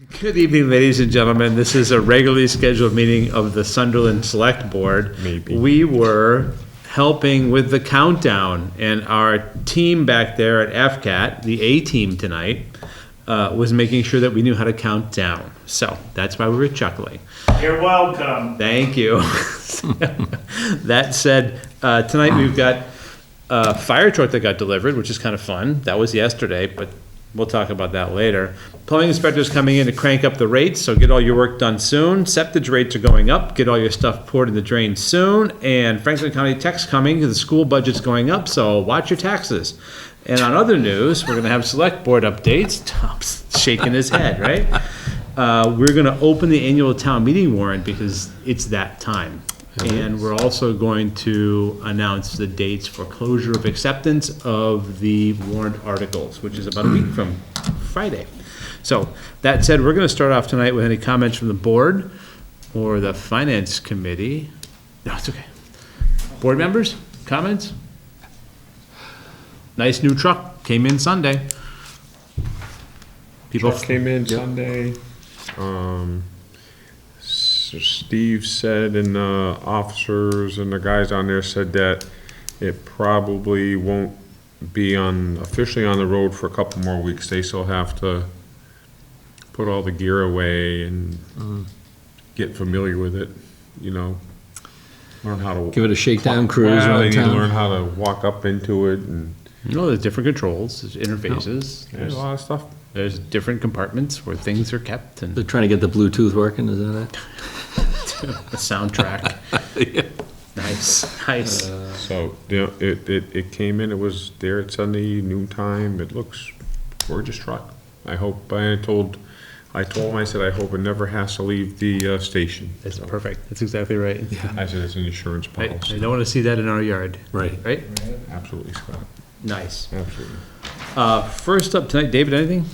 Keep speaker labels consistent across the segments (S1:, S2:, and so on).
S1: Good evening, ladies and gentlemen. This is a regularly scheduled meeting of the Sunderland Selectboard.
S2: Maybe.
S1: We were helping with the countdown, and our team back there at FCAT, the A team tonight, was making sure that we knew how to count down. So that's why we were chuckling.
S3: You're welcome.
S1: Thank you. That said, tonight we've got a fire truck that got delivered, which is kind of fun. That was yesterday, but we'll talk about that later. Plumbing inspector's coming in to crank up the rates, so get all your work done soon. Septage rates are going up, get all your stuff poured in the drain soon. And Franklin County Tech's coming, the school budget's going up, so watch your taxes. And on other news, we're gonna have select board updates. Tom's shaking his head, right? We're gonna open the annual town meeting warrant because it's that time. And we're also going to announce the dates for closure of acceptance of the warrant articles, which is about a week from Friday. So, that said, we're gonna start off tonight with any comments from the board or the finance committee. No, it's okay. Board members, comments? Nice new truck, came in Sunday. People
S2: Truck came in Sunday. So Steve said, and the officers and the guys on there said that it probably won't be officially on the road for a couple more weeks. They still have to put all the gear away and get familiar with it, learn how to.
S4: Give it a shakedown cruise
S2: Well, they
S4: around
S2: need to
S4: town.
S2: learn how to walk up into it, and
S1: There's different controls, there's interfaces,
S2: there's a lot of stuff.
S1: there's different compartments where things are kept and
S4: They're trying to get the Bluetooth working, is that it?
S1: a soundtrack. Nice.
S2: So, it came in, it was there at Sunday noontime. It looks gorgeous truck. I hope, I told him, I said, I hope it never has to leave the station.
S1: That's perfect, that's exactly right.
S2: I said, it's an insurance
S1: I
S2: policy.
S1: don't want to see that in our yard,
S4: Right.
S1: right?
S2: Absolutely, Scott,
S1: Nice.
S2: absolutely.
S1: First up tonight, David, anything?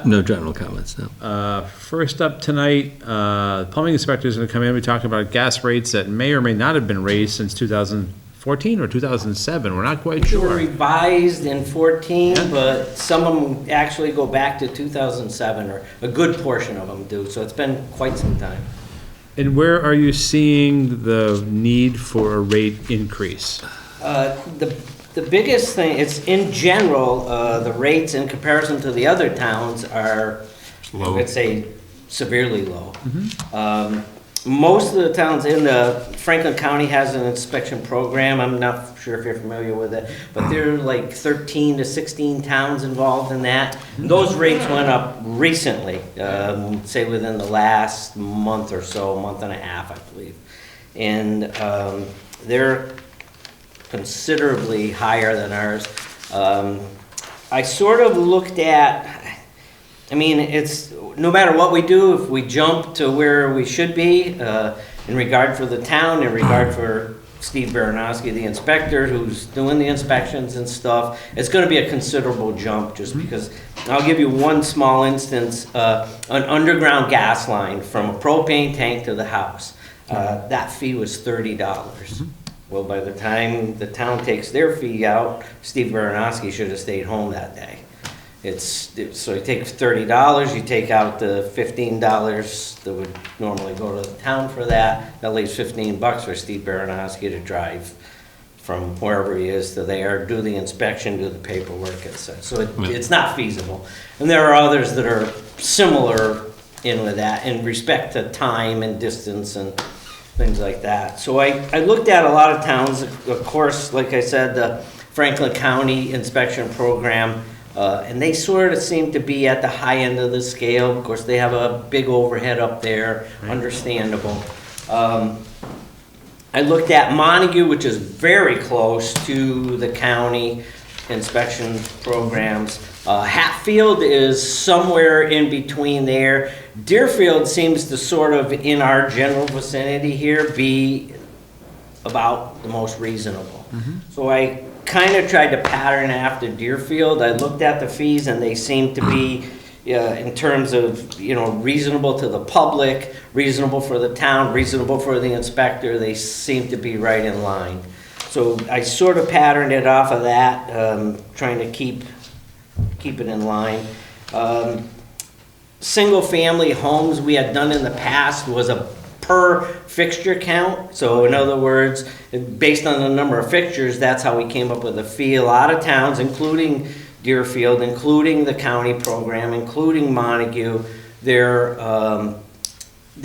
S4: No general comments, no.
S1: First up tonight, plumbing inspector is going to come in. We talk about gas rates that may or may not have been raised since 2014 or 2007. We're not quite
S5: They were
S1: sure.
S5: revised in 14,
S1: Yeah.
S5: but some of them actually go back to 2007, or a good portion of them do, so it's been quite some time.
S1: And where are you seeing the need for a rate increase?
S5: The biggest thing, it's in general, the rates in comparison to the other towns are, I would say, severely low. Most of the towns in Franklin County has an inspection program. I'm not sure if you're familiar with it, but there are like 13 to 16 towns involved in that. Those rates went up recently, say within the last month or so, month and a half, I believe. And they're considerably higher than ours. I sort of looked at, it's, no matter what we do, if we jump to where we should be, in regard for the town, in regard for Steve Baranowski, the inspector, who's doing the inspections and stuff, it's gonna be a considerable jump, just because, I'll give you one small instance, an underground gas line from a propane tank to the house. That fee was $30. Well, by the time the town takes their fee out, Steve Baranowski should have stayed home that day. So you take $30, you take out the $15 that would normally go to the town for that leaves $15 for Steve Baranowski to drive from wherever he is to there, do the inspection, do the paperwork, etc. So it's not feasible. And there are others that are similar in with that in respect to time and distance and things like that. So I looked at a lot of towns, of course, like I said, the Franklin County inspection program, and they sort of seem to be at the high end of the scale. Of course, they have a big overhead up there, understandable. I looked at Montague, which is very close to the county inspection programs. Hatfield is somewhere in between there. Deerfield seems to sort of, in our general vicinity here, be about the most reasonable. So I kind of tried to pattern after Deerfield. I looked at the fees and they seem to be, in terms of, reasonable to the public, reasonable for the town, reasonable for the inspector. They seem to be right in line. So I sort of patterned it off of that, trying to keep it in line. single-family homes we had done in the past was a per fixture count. So in other words, based on the number of fixtures, that's how we came up with a fee. A lot of towns, including Deerfield, including the county program, including Montague, they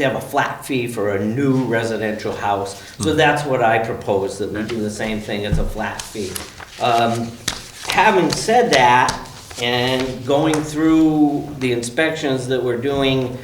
S5: have a flat fee for a new residential house. So that's what I propose, that we do the same thing, it's a flat fee. Having said that, and going through the inspections that we're doing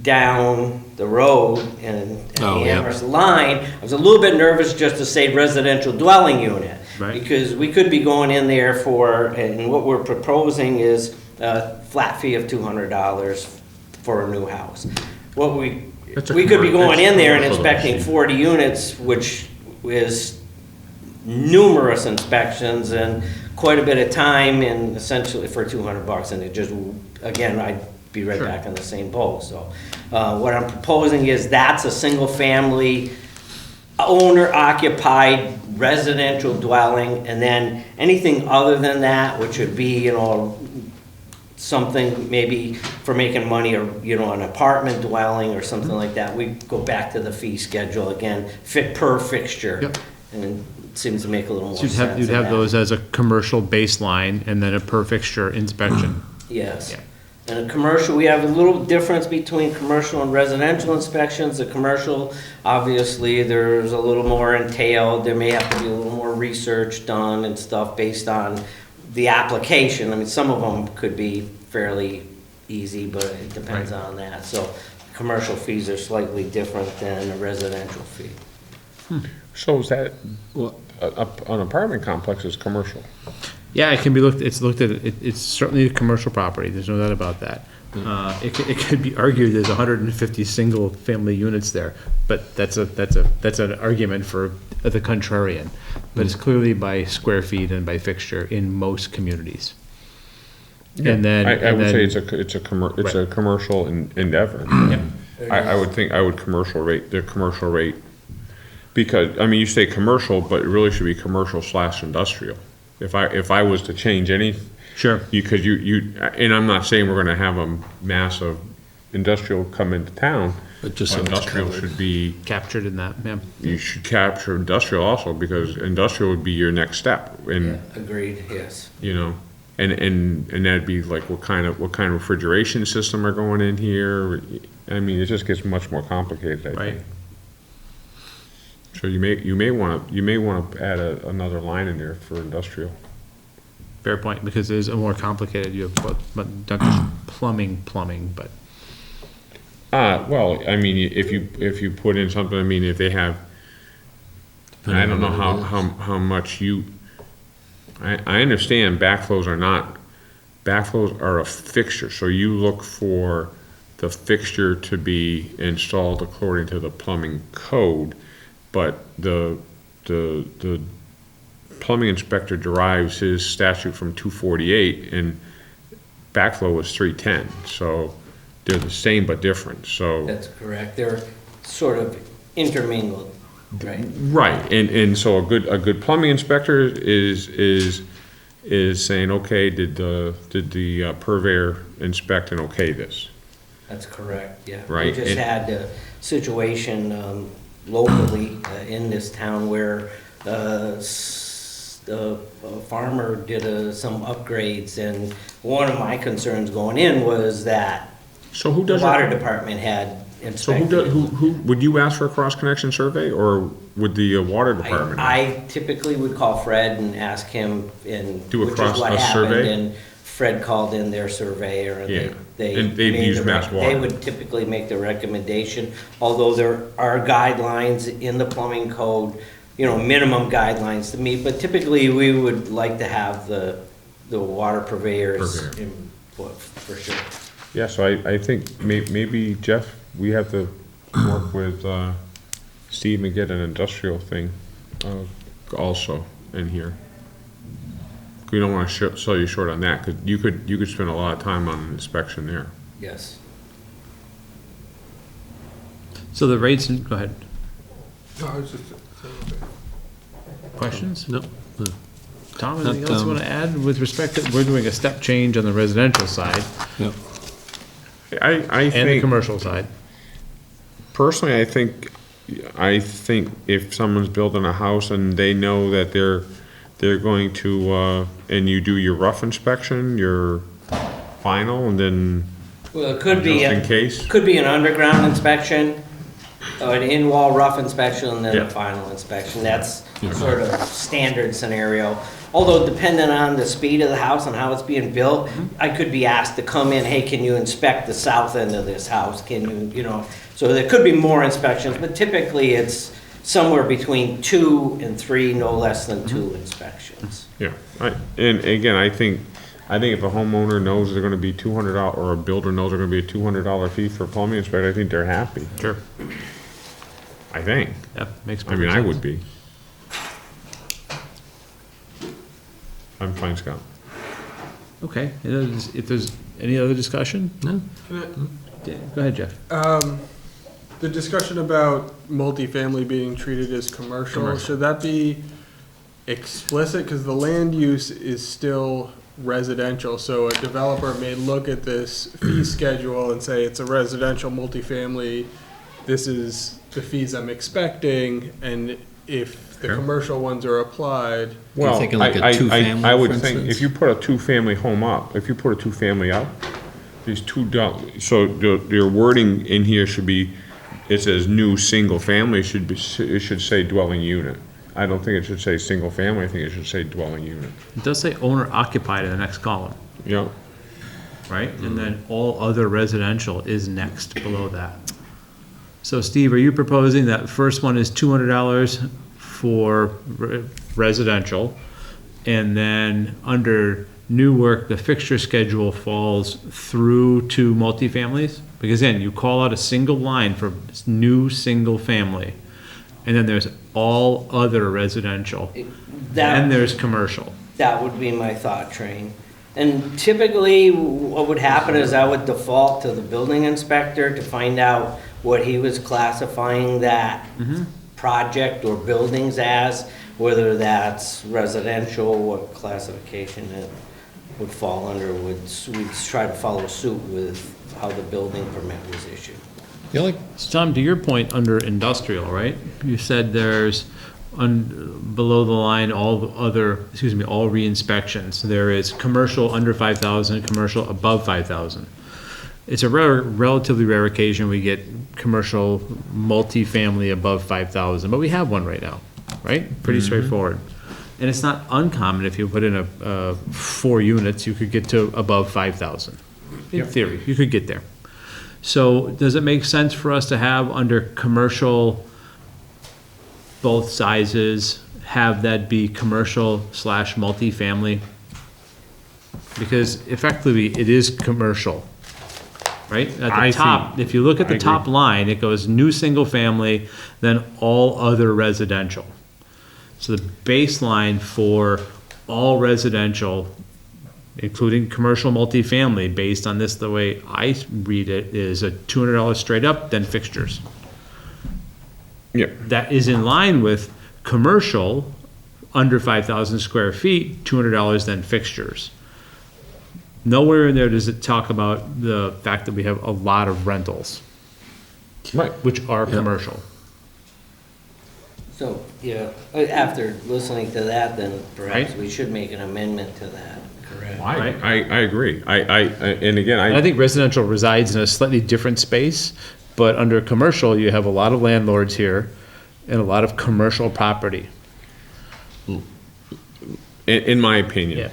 S5: down the road and the Amherst line, I was a little bit nervous just to say residential dwelling unit.
S1: Right.
S5: Because we could be going in there for, and what we're proposing is a flat fee of $200 for a new house. What we could be going in there and inspecting 40 units, which is numerous inspections and quite a bit of time, and essentially for $200, and it just, again, I'd be right back in the same boat. So what I'm proposing is that's a single family owner occupied residential dwelling, and then anything other than that, which would be, you know, something maybe for making money, or, you know, an apartment dwelling or something like that, we go back to the fee schedule again, fit per fixture.
S1: Yep.
S5: And it seems to make a little more
S1: So
S5: sense.
S1: you'd
S5: in
S1: have
S5: that.
S1: those as a commercial baseline and then a per fixture inspection.
S5: Yes.
S1: Yeah.
S5: And a commercial, we have a little difference between commercial and residential inspections. The commercial, obviously, there's a little more entailed. There may have to be a little more research done and stuff based on the application. I mean, some of them could be fairly easy, but it depends on that. So commercial fees are slightly different than a residential fee.
S2: So is that, an apartment complex is commercial?
S1: Yeah, it can be it's looked at, it's certainly a commercial property, there's no doubt about that. It could be argued there's 150 single-family units there, but that's an argument for the contrarian. But it's clearly by square feet and by fixture in most communities. And then.
S2: I would say it's a commercial endeavor. I would think, commercial rate, because, I mean, you say commercial, but it really should be commercial/industrial. If I was to change any.
S1: Sure.
S2: Because and I'm not saying we're gonna have a massive industrial come into town.
S4: But just so it's
S2: Industrial
S4: covered.
S2: should be,
S1: Captured in that, yeah.
S2: you should capture industrial also, because industrial would be your next step. And,
S5: Agreed, yes.
S2: you know, and that'd be like, what kind of refrigeration system are going in here? I mean, it just gets much more complicated, I
S1: Right.
S2: think. So you may wanna add another line in there for industrial.
S1: Fair point, because it is a more complicated, you have, but not just plumbing, but.
S2: Well, I mean, if you put in something, I mean, if they have, I don't know how much I understand backflows are a fixture, so you look for the fixture to be installed according to the plumbing code, but the plumbing inspector derives his statute from 248, and backflow was 310, so they're the same but different, so.
S5: That's correct. They're sort of intermingled, right?
S2: Right, and so a good plumbing inspector is saying, okay, did the purveyor inspect and okay this?
S5: That's correct, yeah.
S2: Right,
S5: We just
S2: and-
S5: had a situation locally in this town where a farmer did some upgrades, and one of my concerns going in was that
S2: So who
S5: the
S2: does
S5: water
S2: it?
S5: department had
S2: So who
S5: inspected.
S2: who, would you ask for a cross-connection survey, or would the water department?
S5: I typically would call Fred and ask him, and
S2: Do a
S5: which
S2: cross-
S5: is what
S2: a
S5: happened,
S2: survey?
S5: and Fred called in their surveyor, and
S2: Yeah,
S5: they
S2: and they've
S5: made
S2: used
S5: the
S2: Mass
S5: They
S2: Water.
S5: would typically make the recommendation, although there are guidelines in the plumbing code, you know, minimum guidelines to meet, but typically we would like to have the water purveyors
S2: Purveyor.
S5: input, for sure.
S2: Yeah, so I think maybe, Jeff, we have to work with Steve and get an industrial thing also in here. We don't want to sell you short on that, because you could spend a lot of time on inspection there.
S5: Yes.
S1: So the rates, go ahead,
S3: No, I was just,
S1: questions?
S4: No.
S1: Tom, anything
S4: Not,
S1: else you want to add with respect to, we're doing a step change on the residential side?
S4: Yeah.
S2: I
S1: and the
S2: think,
S1: commercial side.
S2: personally, I think if someone's building a house and they know that they're going to, and you do your rough inspection, your final, and then
S5: Well, it could be,
S2: just in case.
S5: could be an underground inspection, or an in-wall rough inspection, and then
S2: Yeah.
S5: a final inspection. That's sort of standard scenario. Although depending on the speed of the house and how it's being built, I could be asked to come in, hey, can you inspect the south end of this house? Can you know, so there could be more inspections, but typically it's somewhere between 2 and 3, no less than 2 inspections.
S2: Yeah, and again, I think if a homeowner knows they're gonna be $200, or a builder knows they're gonna be a $200 fee for a plumbing inspector, I think they're happy.
S1: Sure.
S2: I think.
S1: Yeah, makes
S2: I
S1: perfect
S2: mean, I
S1: sense.
S2: would be. I'm fine, Scott.
S1: Okay, if there's any other discussion?
S4: No?
S1: Yeah, go ahead, Jeff.
S3: The discussion about multifamily being treated as commercial, should that be explicit? Because the land use is still residential, so a developer may look at this fee schedule and say, it's a residential multifamily, this is the fees I'm expecting, and if the
S2: Sure.
S3: commercial ones are applied,
S2: Well,
S4: thinking like a
S2: I
S4: two-family,
S2: would
S4: for
S2: think,
S4: instance?
S2: if you put a two-family home up, if you put a two-family up, these so your wording in here should be, it says new single-family, it should say dwelling unit. I don't think it should say single-family, I think it should say dwelling unit.
S1: It does say owner occupied in the next column,
S2: Yep.
S1: right? And then all other residential is next below that. So Steve, are you proposing that first one is $200 for residential, and then under new work, the fixture schedule falls through to multifamilies? Because then you call out a single line for new single family, and then there's all other residential, and
S5: That,
S1: there's commercial.
S5: that would be my thought train. And typically, what would happen is I would default to the building inspector to find out what he was classifying that project or buildings as, whether that's residential, what classification it would fall under, we'd try to follow suit with how the building permit was issued.
S4: The only,
S1: So Tom, to your point, under industrial, right? You said there's, below the line, all re-inspections. There is commercial under 5,000, commercial above 5,000. It's a relatively rare occasion we get commercial multifamily above 5,000, but we have one right now, right? Pretty straightforward. And it's not uncommon, if you put in 4 units, you could get to above 5,000. In theory, you could get there. So does it make sense for us to have under commercial, both sizes, have that be commercial / multifamily? Because effectively, it is commercial, right? At
S2: I
S1: the
S2: see.
S1: top, if you look at
S2: I
S1: the
S2: agree.
S1: top line, it goes new single family, then all other residential. So the baseline for all residential, including commercial multifamily, based on this, the way I read it, is a $200 straight up, then fixtures.
S2: Yep.
S1: That is in line with commercial, under 5,000 square feet, $200 then fixtures. Nowhere in there does it talk about the fact that we have a lot of rentals,
S2: Right.
S1: which are commercial.
S5: So, yeah, after listening to that, then perhaps
S1: Right.
S5: we should make an amendment to that, correct?
S2: I agree. And again,
S1: And I think residential resides in a slightly different space, but under commercial, you have a lot of landlords here and a lot of commercial property.
S2: in my opinion.
S1: Yeah.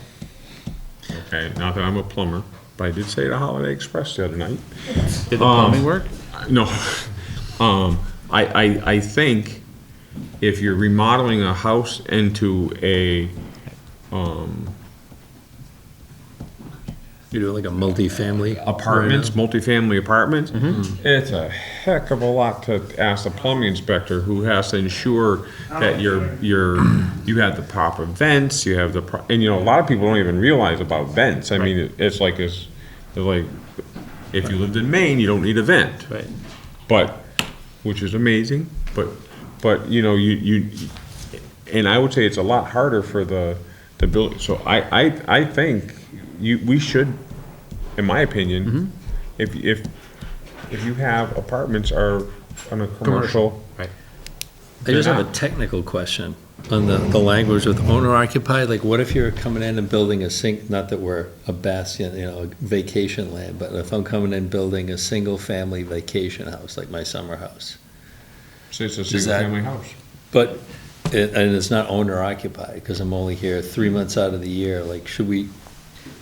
S2: Okay, not that I'm a plumber, but I did say at a Holiday Express the other night.
S1: Did the plumbing work?
S2: No, I think if you're remodeling a house into a,
S4: you do like a multifamily.
S2: apartments, multifamily apartments, it's a heck of a lot to ask the plumbing inspector, who has to ensure that you have the proper vents, you have and a lot of people don't even realize about vents. I mean, it's like, if you lived in Maine, you don't need a vent.
S1: Right.
S2: But, which is amazing, but you, and I would say it's a lot harder for the building, so I think we should, in my opinion, if you have apartments are on a commercial.
S1: Right.
S4: I just have a technical question on the language with owner occupied. Like, what if you're coming in and building not that we're a bastion, a vacation land, but if I'm coming in building a single family vacation house, like my summer house,
S2: So it's a
S4: that-
S2: single family house.
S4: but, and it's not owner occupied, because I'm only here 3 months out of the year, like, should we,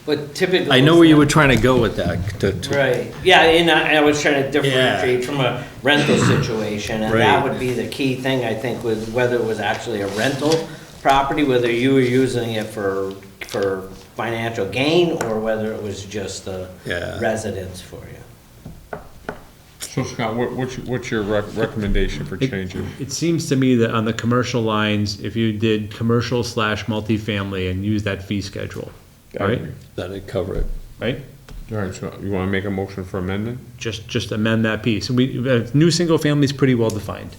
S5: But typically.
S4: I know where you were trying to go with that,
S5: Right, yeah, and I was trying to differentiate from a rental situation, and that
S4: Right.
S5: would be the key thing, I think, was whether it was actually a rental property, whether you were using it for financial gain, or whether it was just a
S4: Yeah.
S5: residence for you.
S2: So Scott, what's your recommendation for changing?
S1: It seems to me that on the commercial lines, if you did commercial / multifamily and use that fee schedule, right?
S4: that'd cover it.
S1: Right?
S2: All right, so you wanna make a motion for amendment?
S1: Just amend that piece. And new single family is pretty well defined,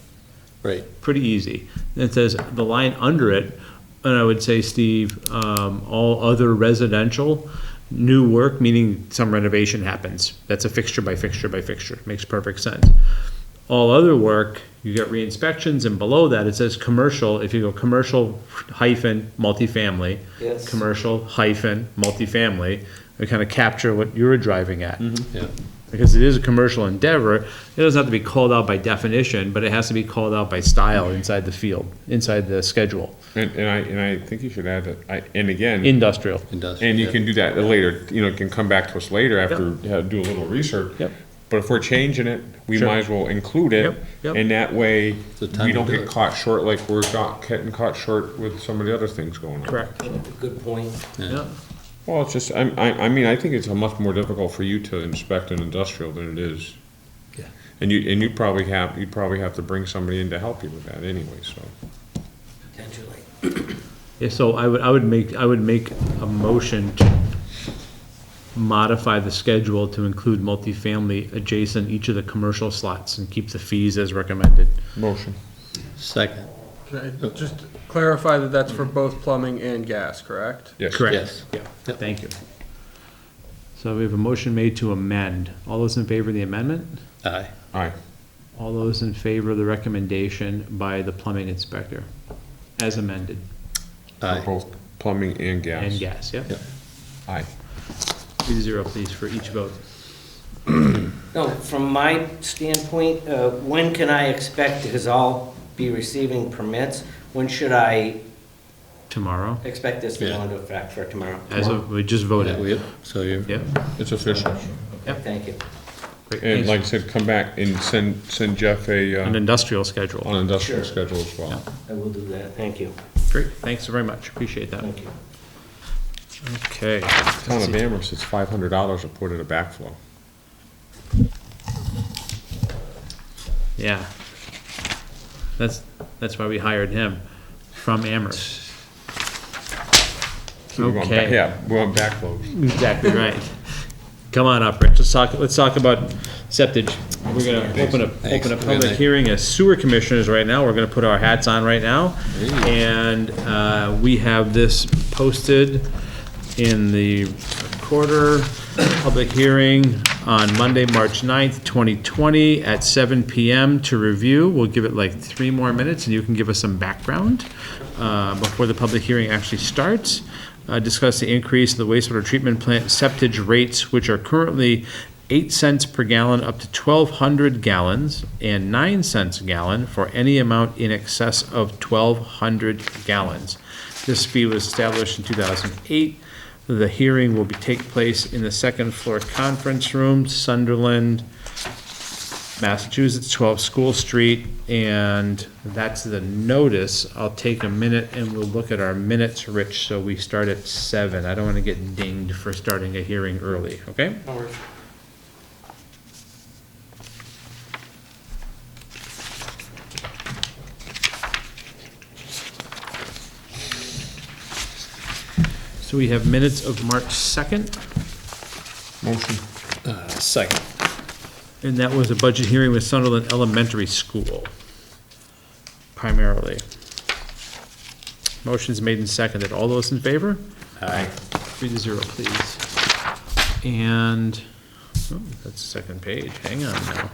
S4: Right.
S1: pretty easy. And it says the line under it, and I would say, Steve, all other residential, new work, meaning some renovation happens. That's a fixture by fixture by fixture. Makes perfect sense. All other work, you get re-inspections, and below that, it says commercial. If you go commercial hyphen multifamily,
S5: Yes.
S1: commercial hyphen multifamily, we kind of capture what you were driving at.
S4: Yeah.
S1: Because it is a commercial endeavor, it doesn't have to be called out by definition, but it has to be called out by style inside the field, inside the schedule.
S2: And I think you should add that, and again,
S1: Industrial.
S4: Industrial.
S2: and you
S4: yeah.
S2: can do that later, it can come back to us later after, do a little research.
S1: Yep.
S2: But if we're changing it, we
S1: Sure.
S2: might as well include it,
S1: Yep, yep.
S2: and that way,
S4: the time
S2: we
S4: to
S2: don't
S4: do
S2: get
S4: it.
S2: caught short like we're getting caught short with some of the other things going on.
S1: Correct.
S5: Good point.
S1: Yeah.
S2: Well, it's just, I mean, I think it's a much more difficult for you to inspect an industrial than it is.
S4: Yeah.
S2: And you'd probably have to bring somebody in to help you with that anyway, so.
S5: Potentially.
S1: Yeah, so I would make a motion to modify the schedule to include multifamily adjacent each of the commercial slots and keep the fees as recommended.
S2: Motion.
S4: Second.
S3: Can I just clarify that that's for both plumbing and gas, correct?
S2: Yes.
S1: Correct.
S4: Yes.
S1: Yeah, thank you. So we have a motion made to amend. All those in favor of the amendment?
S4: Aye.
S2: Aye.
S1: All those in favor of the recommendation by the plumbing inspector, as amended,
S2: For
S4: Aye.
S2: both plumbing and gas.
S1: and gas, yep.
S4: Yep.
S2: Aye.
S1: 3-0, please, for each vote.
S5: No, from my standpoint, when can I expect, because I'll be receiving permits, when should I
S1: Tomorrow,
S5: expect this to go
S4: Yeah.
S5: into effect for tomorrow?
S1: as of, we just
S4: Yeah,
S1: voted.
S4: so you're,
S1: Yep,
S2: It's official.
S5: Thank you.
S1: great.
S2: And
S1: Thanks.
S2: like I said, come back and send Jeff
S1: An
S2: an
S1: industrial schedule.
S2: industrial
S5: Sure.
S2: schedule as well.
S5: I will do that. Thank you.
S1: Great, thanks very much, appreciate that.
S5: Thank you.
S1: Okay.
S2: Town of Amherst, it's $500 to put in a backflow.
S1: Yeah. That's why we hired him, from Amherst.
S2: So we're going back-
S1: Okay.
S2: Yeah, we're on backflows.
S1: Exactly right. Come on up, Rich, let's talk about septic. We're gonna open a
S4: Thanks.
S1: public hearing as sewer commissioners right now, we're gonna put our hats on right now. And, we have this posted in the Recorder, public hearing on Monday, March 9th, 2020, at 7 PM to review. We'll give it like 3 more minutes, and you can give us some background before the public hearing actually starts. Discuss the increase of the wastewater treatment plant septage rates, which are currently 8 cents per gallon up to 1,200 gallons, and 9 cents a gallon for any amount in excess of 1,200 gallons. This fee was established in 2008. The hearing will take place in the second floor conference room, Sunderland, Massachusetts, 12 School Street, and that's the notice. I'll take a minute and we'll look at our minutes, Rich, so we start at 7. I don't want to get dinged for starting a hearing early, okay? So we have minutes of March 2nd,
S2: Motion.
S4: second.
S1: and that was a budget hearing with Sunderland Elementary School, primarily. Motion's made and seconded. All those in favor?
S4: Aye.
S1: 3-0, please. And Oh, that's the second page, hang on now.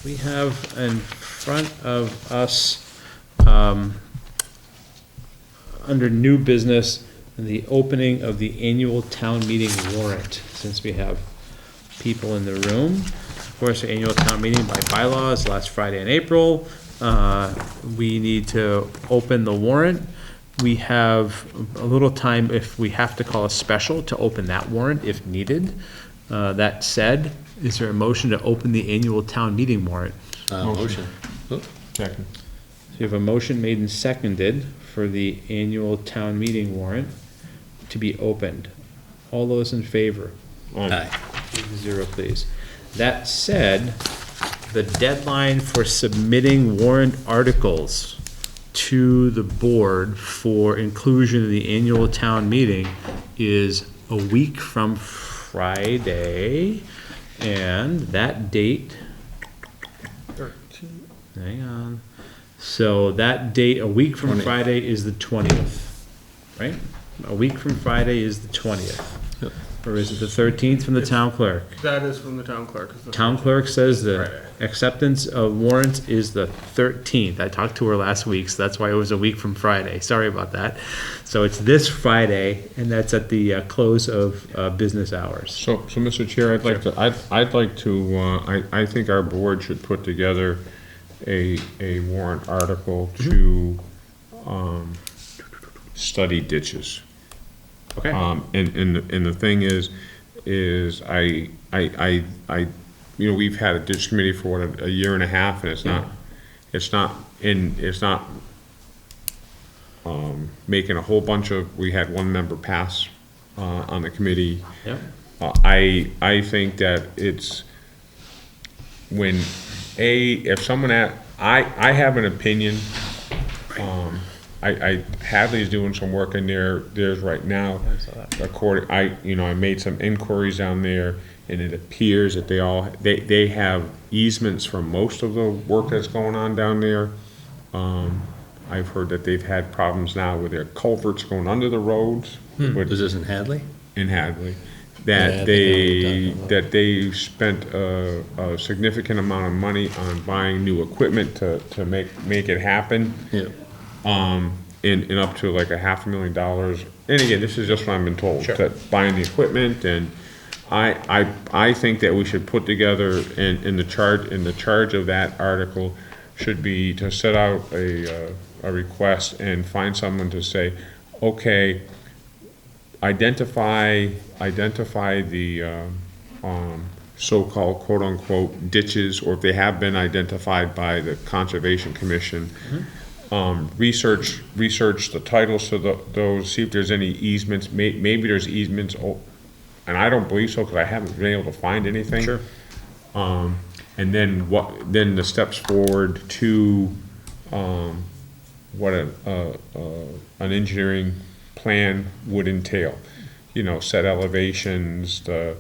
S1: We have in front of us, under new business, the opening of the annual town meeting warrant, since we have people in the room. Of course, the annual town meeting by bylaws, last Friday in April. We need to open the warrant. We have a little time if we have to call a special to open that warrant if needed. That said, is there a motion to open the annual town meeting warrant?
S4: Motion. Oh,
S2: Second.
S1: So you have a motion made and seconded for the annual town meeting warrant to be opened. All those in favor?
S4: Aye.
S1: 0, please. That said, the deadline for submitting warrant articles to the board for inclusion in the annual town meeting is a week from Friday, and that date, hang on, so that date, a week from
S4: 20th.
S1: Friday is the 20th, right? A week from Friday is the 20th.
S4: Yep.
S1: Or is it the 13th from the town clerk?
S3: That is from the town clerk.
S1: Town clerk says the
S3: Friday.
S1: acceptance of warrants is the 13th. I talked to her last week, so that's why it was a week from Friday. Sorry about that. So it's this Friday, and that's at the close of business hours.
S2: So, Mr. Chair, I'd like to, I think our board should put together a warrant article to, study ditches.
S1: Okay.
S2: And the thing is I, you know, we've had a ditch committee for what, a year and a half, and it's not making a whole bunch of, we had one member pass, on the committee.
S1: Yep.
S2: I think that it's when, if someone I have an opinion, Hadley's doing some work in theirs right now. I made some inquiries down there, and it appears that they have easements for most of the work that's going on down there. I've heard that they've had problems now with their culverts going under the roads.
S4: Is this in Hadley?
S2: In Hadley,
S4: Yeah, I
S2: that
S4: think I know what you're talking
S2: they spent a significant amount of money on buying new equipment to make it happen.
S4: Yeah.
S2: And up to like $500,000. And again, this is just what I've been told,
S1: Sure.
S2: that buying the equipment, and I think that we should put together, in the charge of that article should be to set out a request and find someone to say, okay, identify the so-called quote-unquote ditches, or if they have been identified by the Conservation Commission. Research the titles to those, see if there's any easements, maybe there's easements, and I don't believe so, because I haven't been able to find anything.
S1: Sure.
S2: And then the steps forward to, what an engineering plan would entail. Set elevations, the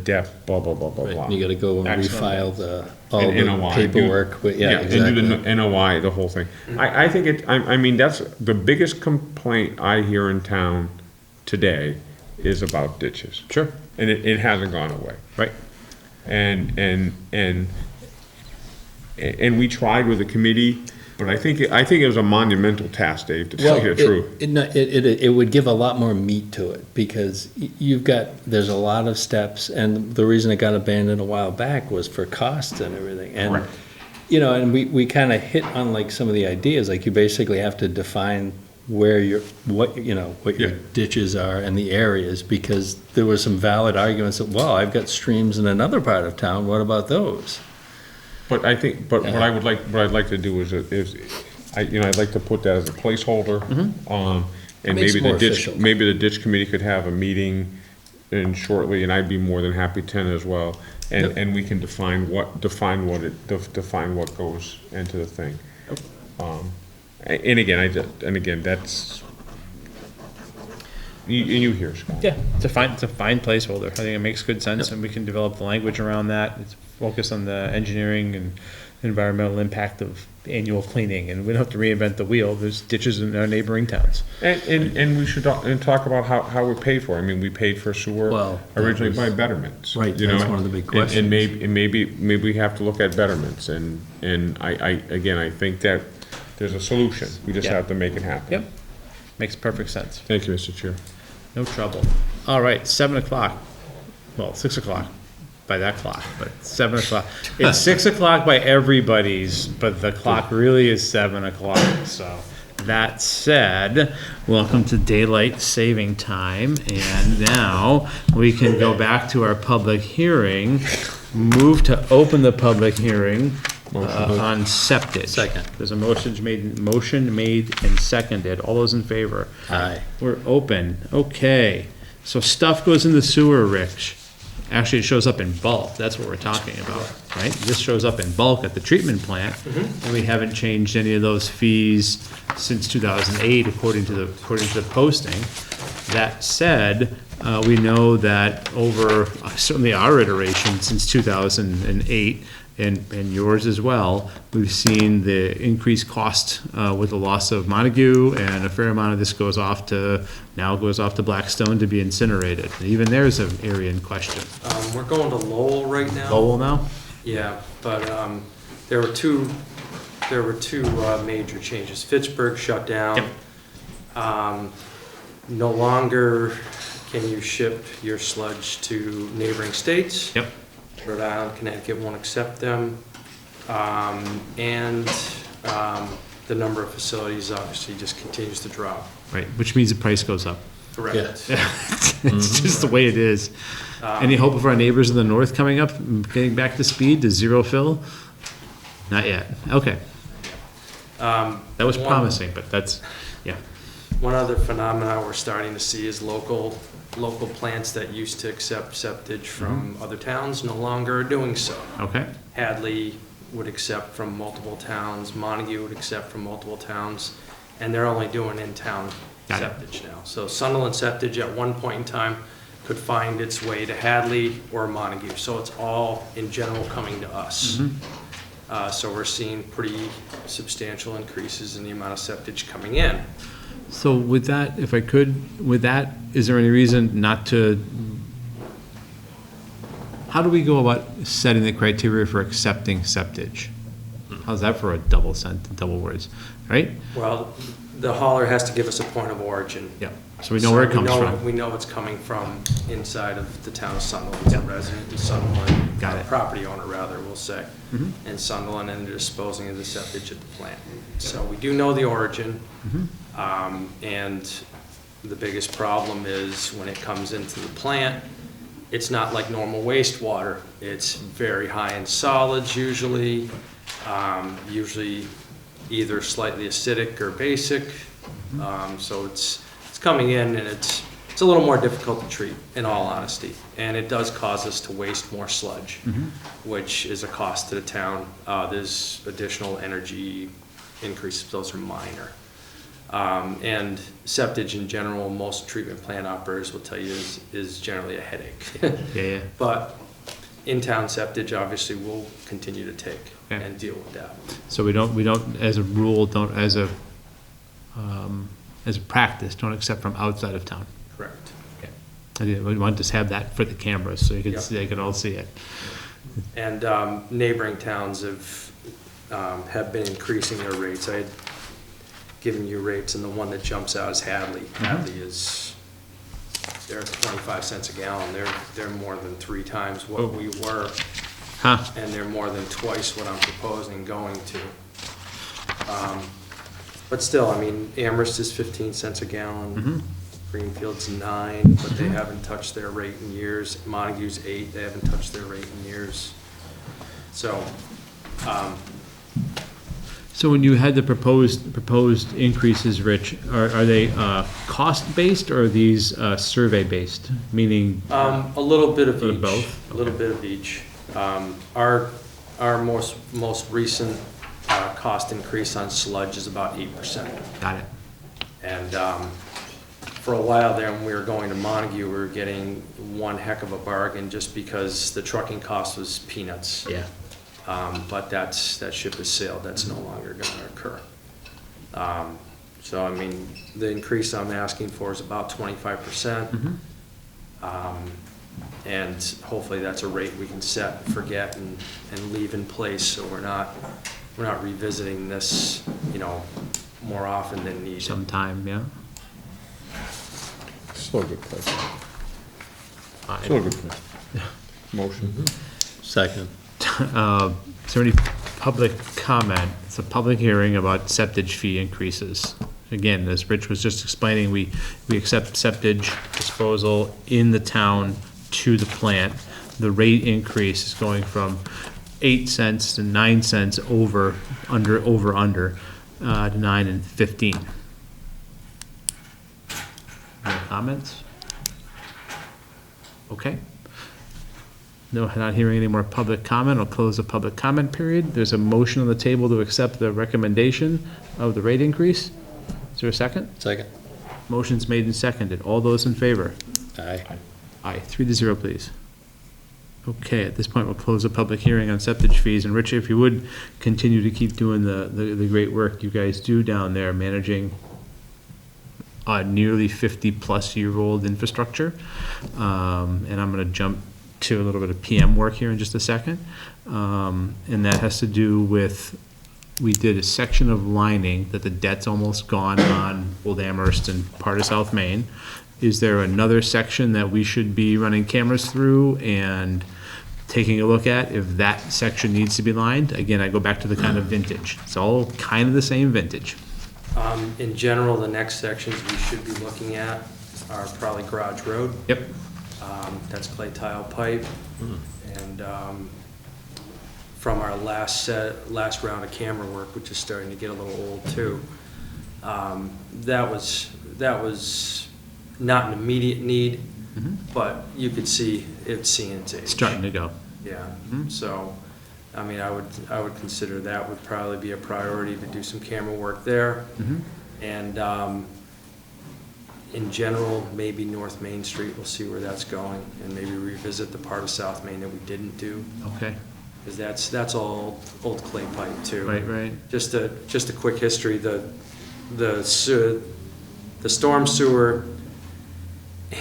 S2: depth, blah, blah, blah, blah,
S4: Right,
S2: blah.
S4: you gotta go and
S1: Excellent.
S4: refile all
S2: And
S4: the
S2: NOI,
S4: paperwork, but yeah,
S2: And do
S4: exactly.
S2: the NOI, the whole thing. I think I mean, that's the biggest complaint I hear in town today is about ditches.
S1: Sure.
S2: And it hasn't gone away.
S1: Right.
S2: And we tried with the committee, but I think it was a monumental task, Dave, to tell you the truth.
S4: It would give a lot more meat to it, because there's a lot of steps, and the reason it got abandoned a while back was for costs and everything. And,
S2: Correct.
S4: and we kind of hit on like some of the ideas, like you basically have to define where what your
S2: Yeah.
S4: ditches are and the areas, because there were some valid arguments that, well, I've got streams in another part of town, what about those?
S2: But I think, what I'd like to do is I'd like to put that as a placeholder. And
S4: Makes
S2: maybe
S4: it more official.
S2: maybe the ditch committee could have a meeting and shortly, and I'd be more than happy to as well.
S4: Yep.
S2: And we can define what goes into the thing. And again, that's, you hear, Scott.
S1: Yeah, it's a fine placeholder. I think it makes good sense, and we can develop the language around that. It's focused on the engineering and environmental impact of annual cleaning, and we don't have to reinvent the wheel. There's ditches in our neighboring towns.
S2: And we should talk about how we paid for it. I mean, we paid for sewer
S4: Well,
S2: originally
S4: that
S2: by
S4: was-
S2: betterments.
S4: Right,
S2: you
S4: that's
S2: know?
S4: one of the big
S2: And
S4: questions.
S2: maybe we have to look at betterments, and I think that there's a solution. We just
S1: Yeah.
S2: have to make it happen.
S1: Yep, makes perfect sense.
S2: Thank you, Mr. Chair.
S1: No trouble. All right, 7 o'clock. Well, 6 o'clock by that clock, but 7 o'clock. It's 6 o'clock by everybody's, but the clock really is 7 o'clock, so. That said, welcome to daylight saving time, and now we can go back to our public hearing. Move to open the public hearing on septic.
S4: Second.
S1: There's a motion made and seconded. All those in favor?
S4: Aye.
S1: We're open. Okay. So stuff goes in the sewer, Rich. Actually, it shows up in bulk. That's what we're talking about, right? This shows up in bulk at the treatment plant. And we haven't changed any of those fees since 2008, according to the posting. That said, we know that over certainly our iteration since 2008, and yours as well, we've seen the increased cost with the loss of Montague, and a fair amount of this goes off to Blackstone to be incinerated. And even there's an area in question.
S6: We're going to Lowell right now.
S1: Lowell now?
S6: Yeah, but there were two major changes. Fitchburg shut down. No longer can you ship your sludge to neighboring states.
S1: Yep.
S6: Rhode Island, Connecticut won't accept them. And the number of facilities obviously just continues to drop.
S1: Right, which means the price goes up.
S6: Correct.
S1: It's just the way it is. Any hope of our neighbors in the north coming up, getting back to speed, to zero fill? Not yet. Okay. That was promising, but that's, yeah.
S6: One other phenomenon we're starting to see is local plants that used to accept septage from other towns no longer are doing so.
S1: Okay.
S6: Hadley would accept from multiple towns, Montague would accept from multiple towns, and they're only doing in-town
S1: Got it.
S6: septage now. So Sunderland Septage at one point in time could find its way to Hadley or Montague. So it's all, in general, coming to us. So we're seeing pretty substantial increases in the amount of septage coming in.
S1: So with that, if I could, with that, is there any reason not to, how do we go about setting the criteria for accepting septage? How's that for a double words, right?
S6: Well, the hauler has to give us a point of origin.
S1: Yeah, so we know where it comes from.
S6: We know it's coming from inside of the town of Sunderland. It's a resident in Sunderland.
S1: Got it.
S6: Property owner, rather, we'll say, in Sunderland, and they're disposing of the septage at the plant. So we do know the origin. And the biggest problem is when it comes into the plant, it's not like normal wastewater. It's very high in solids usually, usually either slightly acidic or basic. So it's coming in, and it's a little more difficult to treat, in all honesty. And it does cause us to waste more sludge, which is a cost to the town. There's additional energy increases, those are minor. And septage in general, most treatment plant operators will tell you is generally a headache.
S1: Yeah.
S6: But in-town septage, obviously, we'll continue to take
S1: Okay.
S6: and deal with that.
S1: So we don't, as a rule, as a practice, don't accept from outside of town.
S6: Correct.
S1: We want to just have that for the cameras, so you can
S6: Yep.
S1: see, they can all see it.
S6: And neighboring towns have been increasing their rates. I had given you rates, and the one that jumps out is Hadley. Hadley is, they're at 25 cents a gallon. They're more than 3 times what we were,
S1: Huh,
S6: and they're more than twice what I'm proposing going to. But still, I mean, Amherst is 15 cents a gallon. Greenfield's 9, but they haven't touched their rate in years. Montague's 8, they haven't touched their rate in years. So,
S1: so when you had the proposed increases, Rich, are they cost-based, or are these survey-based? Meaning,
S6: a little bit of
S1: Or
S6: each.
S1: both?
S6: A little bit of each. Our most recent cost increase on sludge is about 8%.
S1: got it.
S6: And for a while there, when we were going to Montague, we were getting one heck of a bargain just because the trucking cost was peanuts.
S1: Yeah.
S6: But that ship has sailed, that's no longer gonna occur. So, I mean, the increase I'm asking for is about 25%. And hopefully that's a rate we can set, forget, and leave in place, so we're not revisiting this, you know, more often than needed.
S1: Sometime, yeah.
S2: Still a good place. Still a good place. Motion.
S4: Second.
S1: Is there any public comment? It's a public hearing about septage fee increases. Again, as Rich was just explaining, we accept septage disposal in the town to the plant. The rate increase is going from 8 cents to 9 cents over to 9 and 15. Any comments? Okay. No, not hearing any more public comment. I'll close the public comment period. There's a motion on the table to accept the recommendation of the rate increase. Is there a second?
S4: Second.
S1: Motion's made and seconded. All those in favor?
S4: Aye.
S1: Aye, 3-0, please. Okay, at this point, we'll close the public hearing on septage fees. And Richard, if you would, continue to keep doing the great work you guys do down there, managing nearly 50-plus-year-old infrastructure. And I'm gonna jump to a little bit of PM work here in just a second. And that has to do with, we did a section of lining that the debt's almost gone on Old Amherst and part of South Main. Is there another section that we should be running cameras through and taking a look at if that section needs to be lined? Again, I go back to the kind of vintage. It's all kind of the same vintage.
S6: In general, the next sections we should be looking at are probably Garage Road.
S1: Yep.
S6: That's clay tile pipe. And from our last round of camera work, which is starting to get a little old too, that was not an immediate need, but you could see it's seeing its age.
S1: Starting to go.
S6: Yeah, so, I mean, I would consider that would probably be a priority to do some camera work there. And in general, maybe North Main Street, we'll see where that's going, and maybe revisit the part of South Main that we didn't do,
S1: Okay.
S6: because that's all old clay pipe too.
S1: Right.
S6: Just a quick history, the storm sewer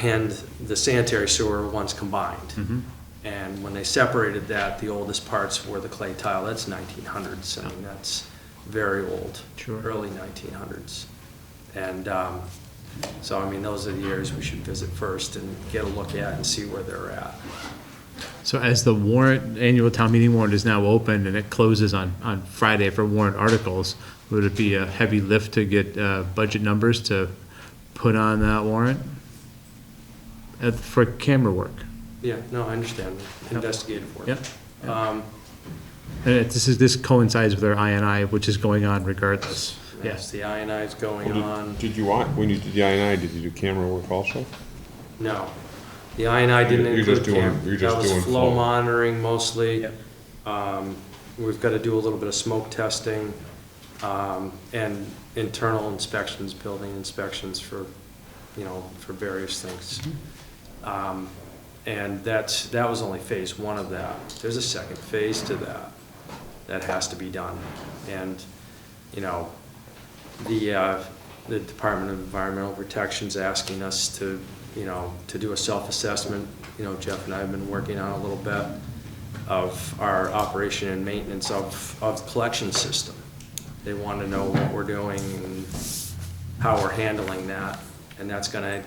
S6: and the sanitary sewer were once combined. And when they separated that, the oldest parts were the clay tile. That's 1900s. I mean, that's very old.
S1: Sure.
S6: Early 1900s. And so, I mean, those are the areas we should visit first and get a look at and see where they're at.
S1: So as the warrant, annual town meeting warrant is now open and it closes on Friday for warrant articles, would it be a heavy lift to get budget numbers to put on that warrant for camera work?
S6: Yeah, no, I understand. Investigative work.
S1: Yep. And this coincides with our INI, which is going on regardless.
S6: Yes, the INI is going on.
S2: Did you want, when you did the INI, did you do camera work also?
S6: No. The INI didn't
S2: You're
S6: include
S2: just doing-
S6: camera.
S2: you're just
S6: That was
S2: doing
S6: flow
S2: flow.
S6: monitoring mostly.
S1: Yep.
S6: We've got to do a little bit of smoke testing, and internal inspections, building inspections for various things. And that was only phase one of that. There's a second phase to that has to be done. And, the Department of Environmental Protection's asking us to do a self-assessment. Jeff and I have been working on a little bit of our operation and maintenance of the collection system. They want to know what we're doing and how we're handling that, and that's gonna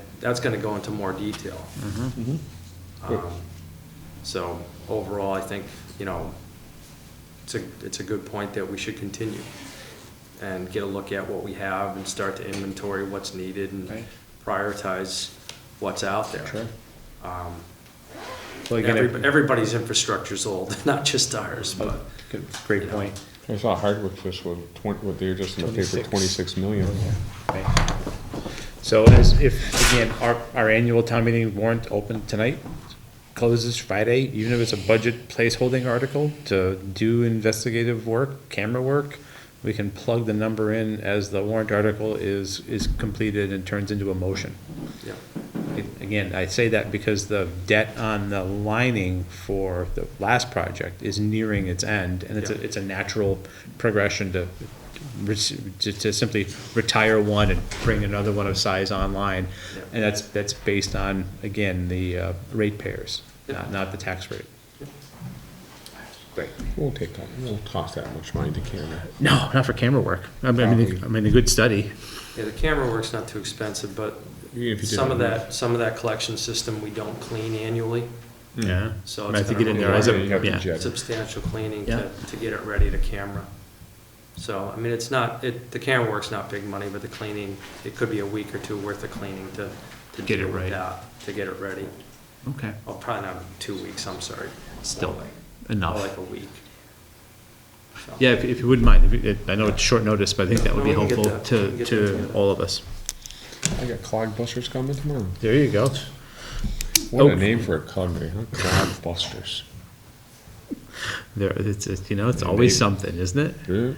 S6: go into more detail. So overall, I think, it's a good point that we should continue and get a look at what we have and start to inventory what's needed and prioritize what's out there.
S1: Sure.
S6: Everybody's infrastructure's old, not just ours, but.
S1: Great point.
S2: I saw Hardwick just with they were just in the paper, 26 million.
S1: Okay. So again, our annual town meeting warrant open tonight, closes Friday, even if it's a budget placeholding article to do investigative work, camera work, we can plug the number in as the warrant article is completed and turns into a motion.
S6: Yep.
S1: Again, I say that because the debt on the lining for the last project is nearing its end, and it's a natural progression to simply retire one and bring another one of size online.
S6: Yep.
S1: And that's based on, again, the ratepayers,
S6: Yep.
S1: not the tax rate. Great.
S2: Won't toss that much money to camera.
S1: No, not for camera work. I mean, a good study.
S6: Yeah, the camera work's not too expensive, but
S2: Even if you did
S6: some of
S2: it-
S6: that collection system we don't clean annually,
S1: Yeah.
S6: so
S1: I might
S6: it's
S1: have to
S6: gonna
S1: get in there.
S6: require
S2: You have to
S1: Yeah.
S2: jet it.
S6: substantial cleaning
S1: Yeah.
S6: to get it ready to camera. So, I mean, it's not, the camera work's not big money, but the cleaning, it could be a week or two worth of cleaning to
S1: Get it
S6: deal with
S1: right.
S6: that, to get it ready.
S1: Okay.
S6: Well, probably not 2 weeks, I'm sorry.
S1: Still
S6: More
S1: enough.
S6: like a week. So-
S1: Yeah, if you wouldn't mind, I know it's short notice, but I think that would be
S6: No, we can get
S1: helpful
S6: that. We can get that
S1: to
S6: together.
S1: all of us.
S2: I got clogbusters coming tomorrow.
S1: There you go.
S2: What
S1: Oh.
S2: a name for a company, huh? Clogbusters.
S1: It's always something, isn't it?
S2: Yeah.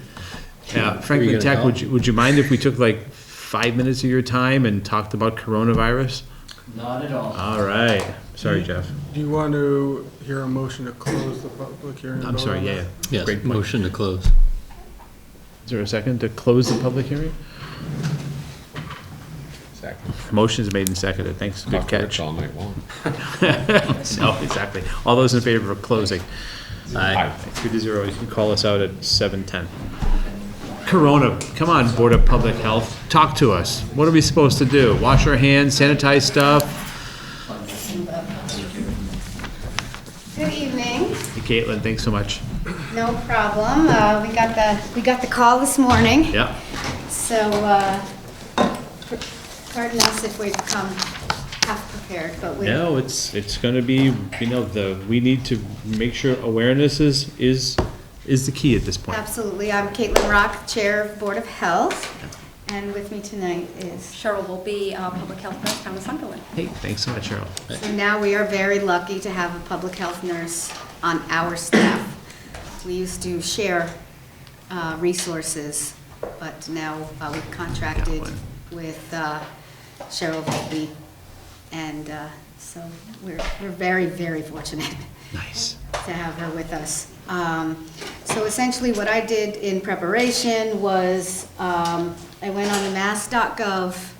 S1: Yeah, Franklin
S4: gonna
S1: Tech,
S4: call?
S1: would you mind if we took like 5 minutes of your time and talked about coronavirus?
S7: Not at all.
S1: All right. Sorry, Jeff.
S3: Do you want to hear a motion to close the public hearing? and
S1: I'm
S3: vote
S1: sorry,
S3: on
S1: yeah,
S3: that?
S1: yeah.
S4: Yes,
S1: Great point.
S4: motion to close.
S1: Is there a second to close the public hearing?
S2: Second.
S1: Motion is made and seconded. Thanks, good
S2: Talk to Rich
S1: catch.
S2: all night long.
S1: No, exactly. All those in favor of closing?
S4: Aye.
S1: 3-0. You can call us out at 7:10. Corona, come on, Board of Public Health, talk to us. What are we supposed to do? Wash our hands, sanitize stuff?
S8: Good evening.
S1: Hey, Caitlin, thanks so much.
S8: No problem. We got the call this morning.
S1: Yeah.
S8: So, pardon us if we've come half prepared, but we.
S1: No, it's gonna be, we need to make sure awareness is the key at this point.
S8: Absolutely. I'm Caitlin Rock, Chair of Board of Health, and with me tonight is.
S9: Cheryl will be Public Health Nurse, Town of Sunderland.
S1: Hey, thanks so much, Cheryl.
S8: So now we are very lucky to have a public health nurse on our staff. We used to share resources, but now we've contracted with Cheryl Volpe, and so we're very, very fortunate
S1: Nice.
S8: to have her with us. So essentially what I did in preparation was I went on the mass.gov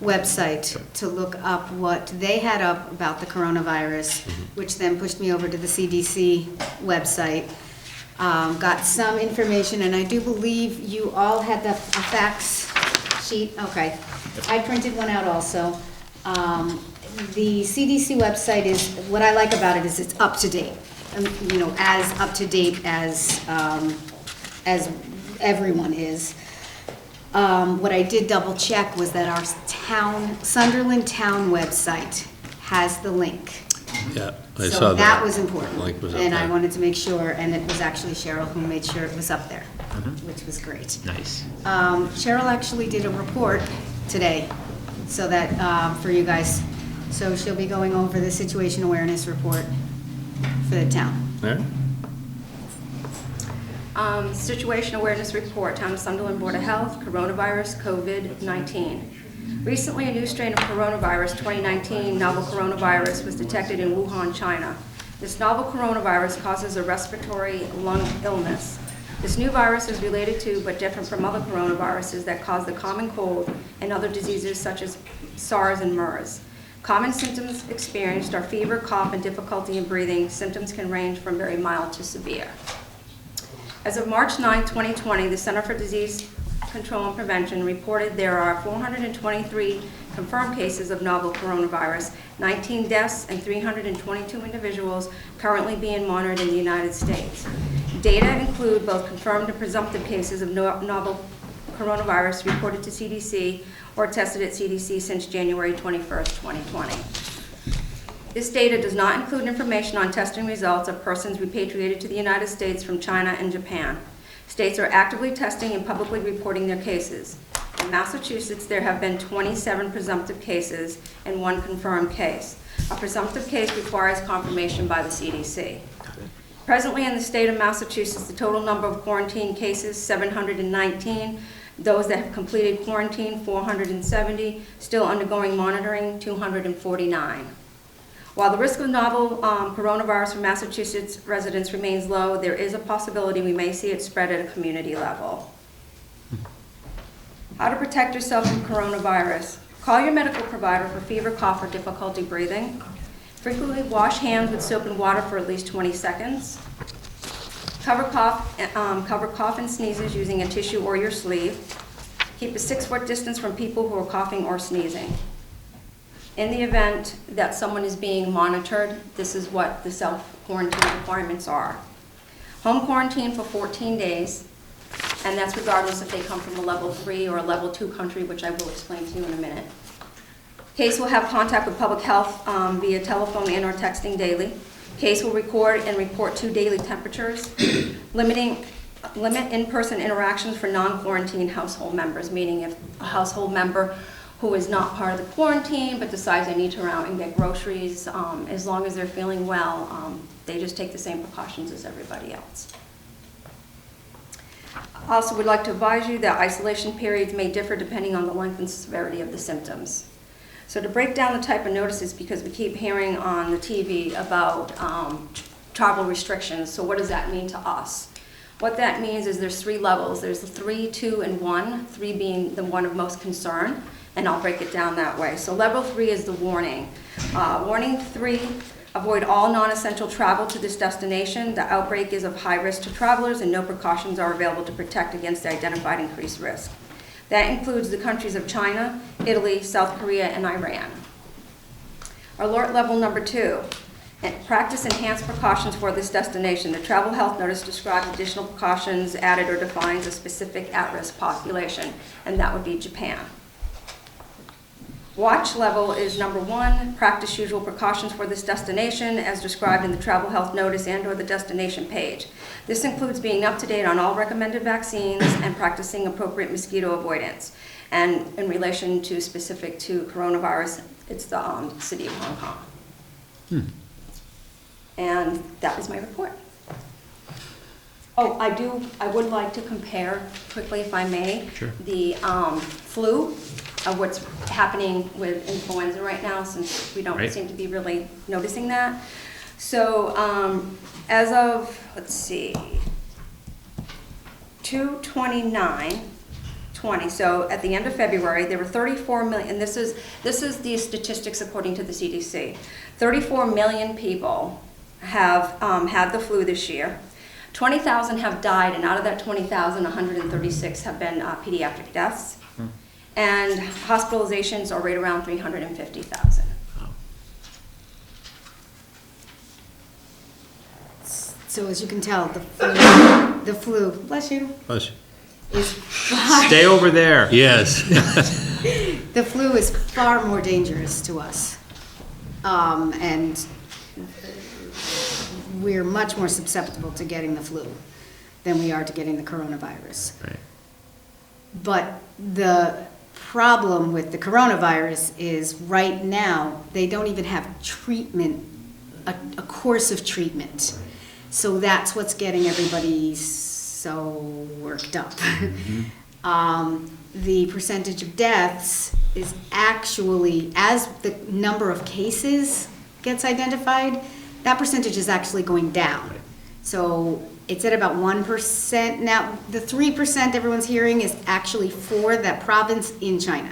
S8: website to look up what they had up about the coronavirus, which then pushed me over to the CDC website. Got some information, and I do believe you all had a fax sheet. Okay. I printed one out also. The CDC website is, what I like about it is it's up to date. As up to date as everyone is. What I did double check was that our Sunderland town website has the link.
S4: Yeah, I saw
S8: So
S4: that.
S8: that was important.
S4: Link was up
S8: And I
S4: there.
S8: wanted to make sure, and it was actually Cheryl who made sure it was up there, which was great.
S1: Nice.
S8: Cheryl actually did a report today, so that, for you guys. So she'll be going over the situation awareness report for the town.
S4: All right.
S9: Situation Awareness Report, Town of Sunderland Board of Health, Coronavirus, COVID-19. Recently, a new strain of coronavirus, 2019 novel coronavirus, was detected in Wuhan, China. This novel coronavirus causes a respiratory lung illness. This new virus is related to, but different from other coronaviruses that cause the common cold and other diseases such as SARS and MERS. Common symptoms experienced are fever, cough, and difficulty in breathing. Symptoms can range from very mild to severe. As of March 9, 2020, the Center for Disease Control and Prevention reported there are 423 confirmed cases of novel coronavirus, 19 deaths, and 322 individuals currently being monitored in the United States. Data include both confirmed and presumptive cases of novel coronavirus reported to CDC or tested at CDC since January 21st, 2020. This data does not include information on testing results of persons repatriated to the United States from China and Japan. States are actively testing and publicly reporting their cases. In Massachusetts, there have been 27 presumptive cases and 1 confirmed case. A presumptive case requires confirmation by the CDC. Presently in the state of Massachusetts, the total number of quarantine cases, 719. Those that have completed quarantine, 470. Still undergoing monitoring, 249. While the risk of novel coronavirus for Massachusetts residents remains low, there is a possibility we may see it spread at a community level. How to protect yourself from coronavirus. Call your medical provider for fever, cough, or difficulty breathing. Frequently wash hands with soap and water for at least 20 seconds. Cover cough and sneezes using a tissue or your sleeve. Keep a 6-foot distance from people who are coughing or sneezing. In the event that someone is being monitored, this is what the self-quarantine requirements are. Home quarantine for 14 days, and that's regardless if they come from a level 3 or a level 2 country, which I will explain to you in a minute. Case will have contact with public health via telephone and or texting daily. Case will record and report 2 daily temperatures. Limit in-person interactions for non-quarantine household members, meaning if a household member who is not part of the quarantine but decides they need to run out and get groceries, as long as they're feeling well, they just take the same precautions as everybody else. Also would like to advise you that isolation periods may differ depending on the length and severity of the symptoms. So to break down the type of notices, because we keep hearing on the TV about travel restrictions, so what does that mean to us? What that means is there's 3 levels. There's 3, 2, and 1, 3 being the one of most concern, and I'll break it down that way. So level 3 is the warning. Warning 3, avoid all non-essential travel to this destination. The outbreak is of high risk to travelers and no precautions are available to protect against the identified increased risk. That includes the countries of China, Italy, South Korea, and Iran. Alert level number 2, practice enhanced precautions for this destination. The travel health notice describes additional precautions added or defines a specific at-risk population, and that would be Japan. Watch level is number 1, practice usual precautions for this destination as described in the travel health notice and or the destination page. This includes being up to date on all recommended vaccines and practicing appropriate mosquito avoidance. And in relation to specific to coronavirus, it's the city of Hong Kong. And that is my report. Oh, I would like to compare quickly, if I may, the flu, what's happening with influenza right now, since we don't seem to be really noticing that. So as of, let's see, 2/29/20, so at the end of February, there were 34 million, and this is the statistics according to the CDC. 34 million people have had the flu this year. 20,000 have died, and out of that 20,000, 136 have been pediatric deaths. And hospitalizations are right around 350,000.
S8: So as you can tell, the flu, bless you,
S4: Bless you.
S8: is
S1: Stay over there.
S4: Yes.
S8: the flu is far more dangerous to us. And we're much more susceptible to getting the flu than we are to getting the coronavirus.
S1: Right.
S8: But the problem with the coronavirus is right now, they don't even have treatment, a course of treatment. So that's what's getting everybody so worked up. The percentage of deaths is actually, as the number of cases gets identified, that percentage is actually going down. So it's at about 1%. Now, the 3% everyone's hearing is actually for that province in China.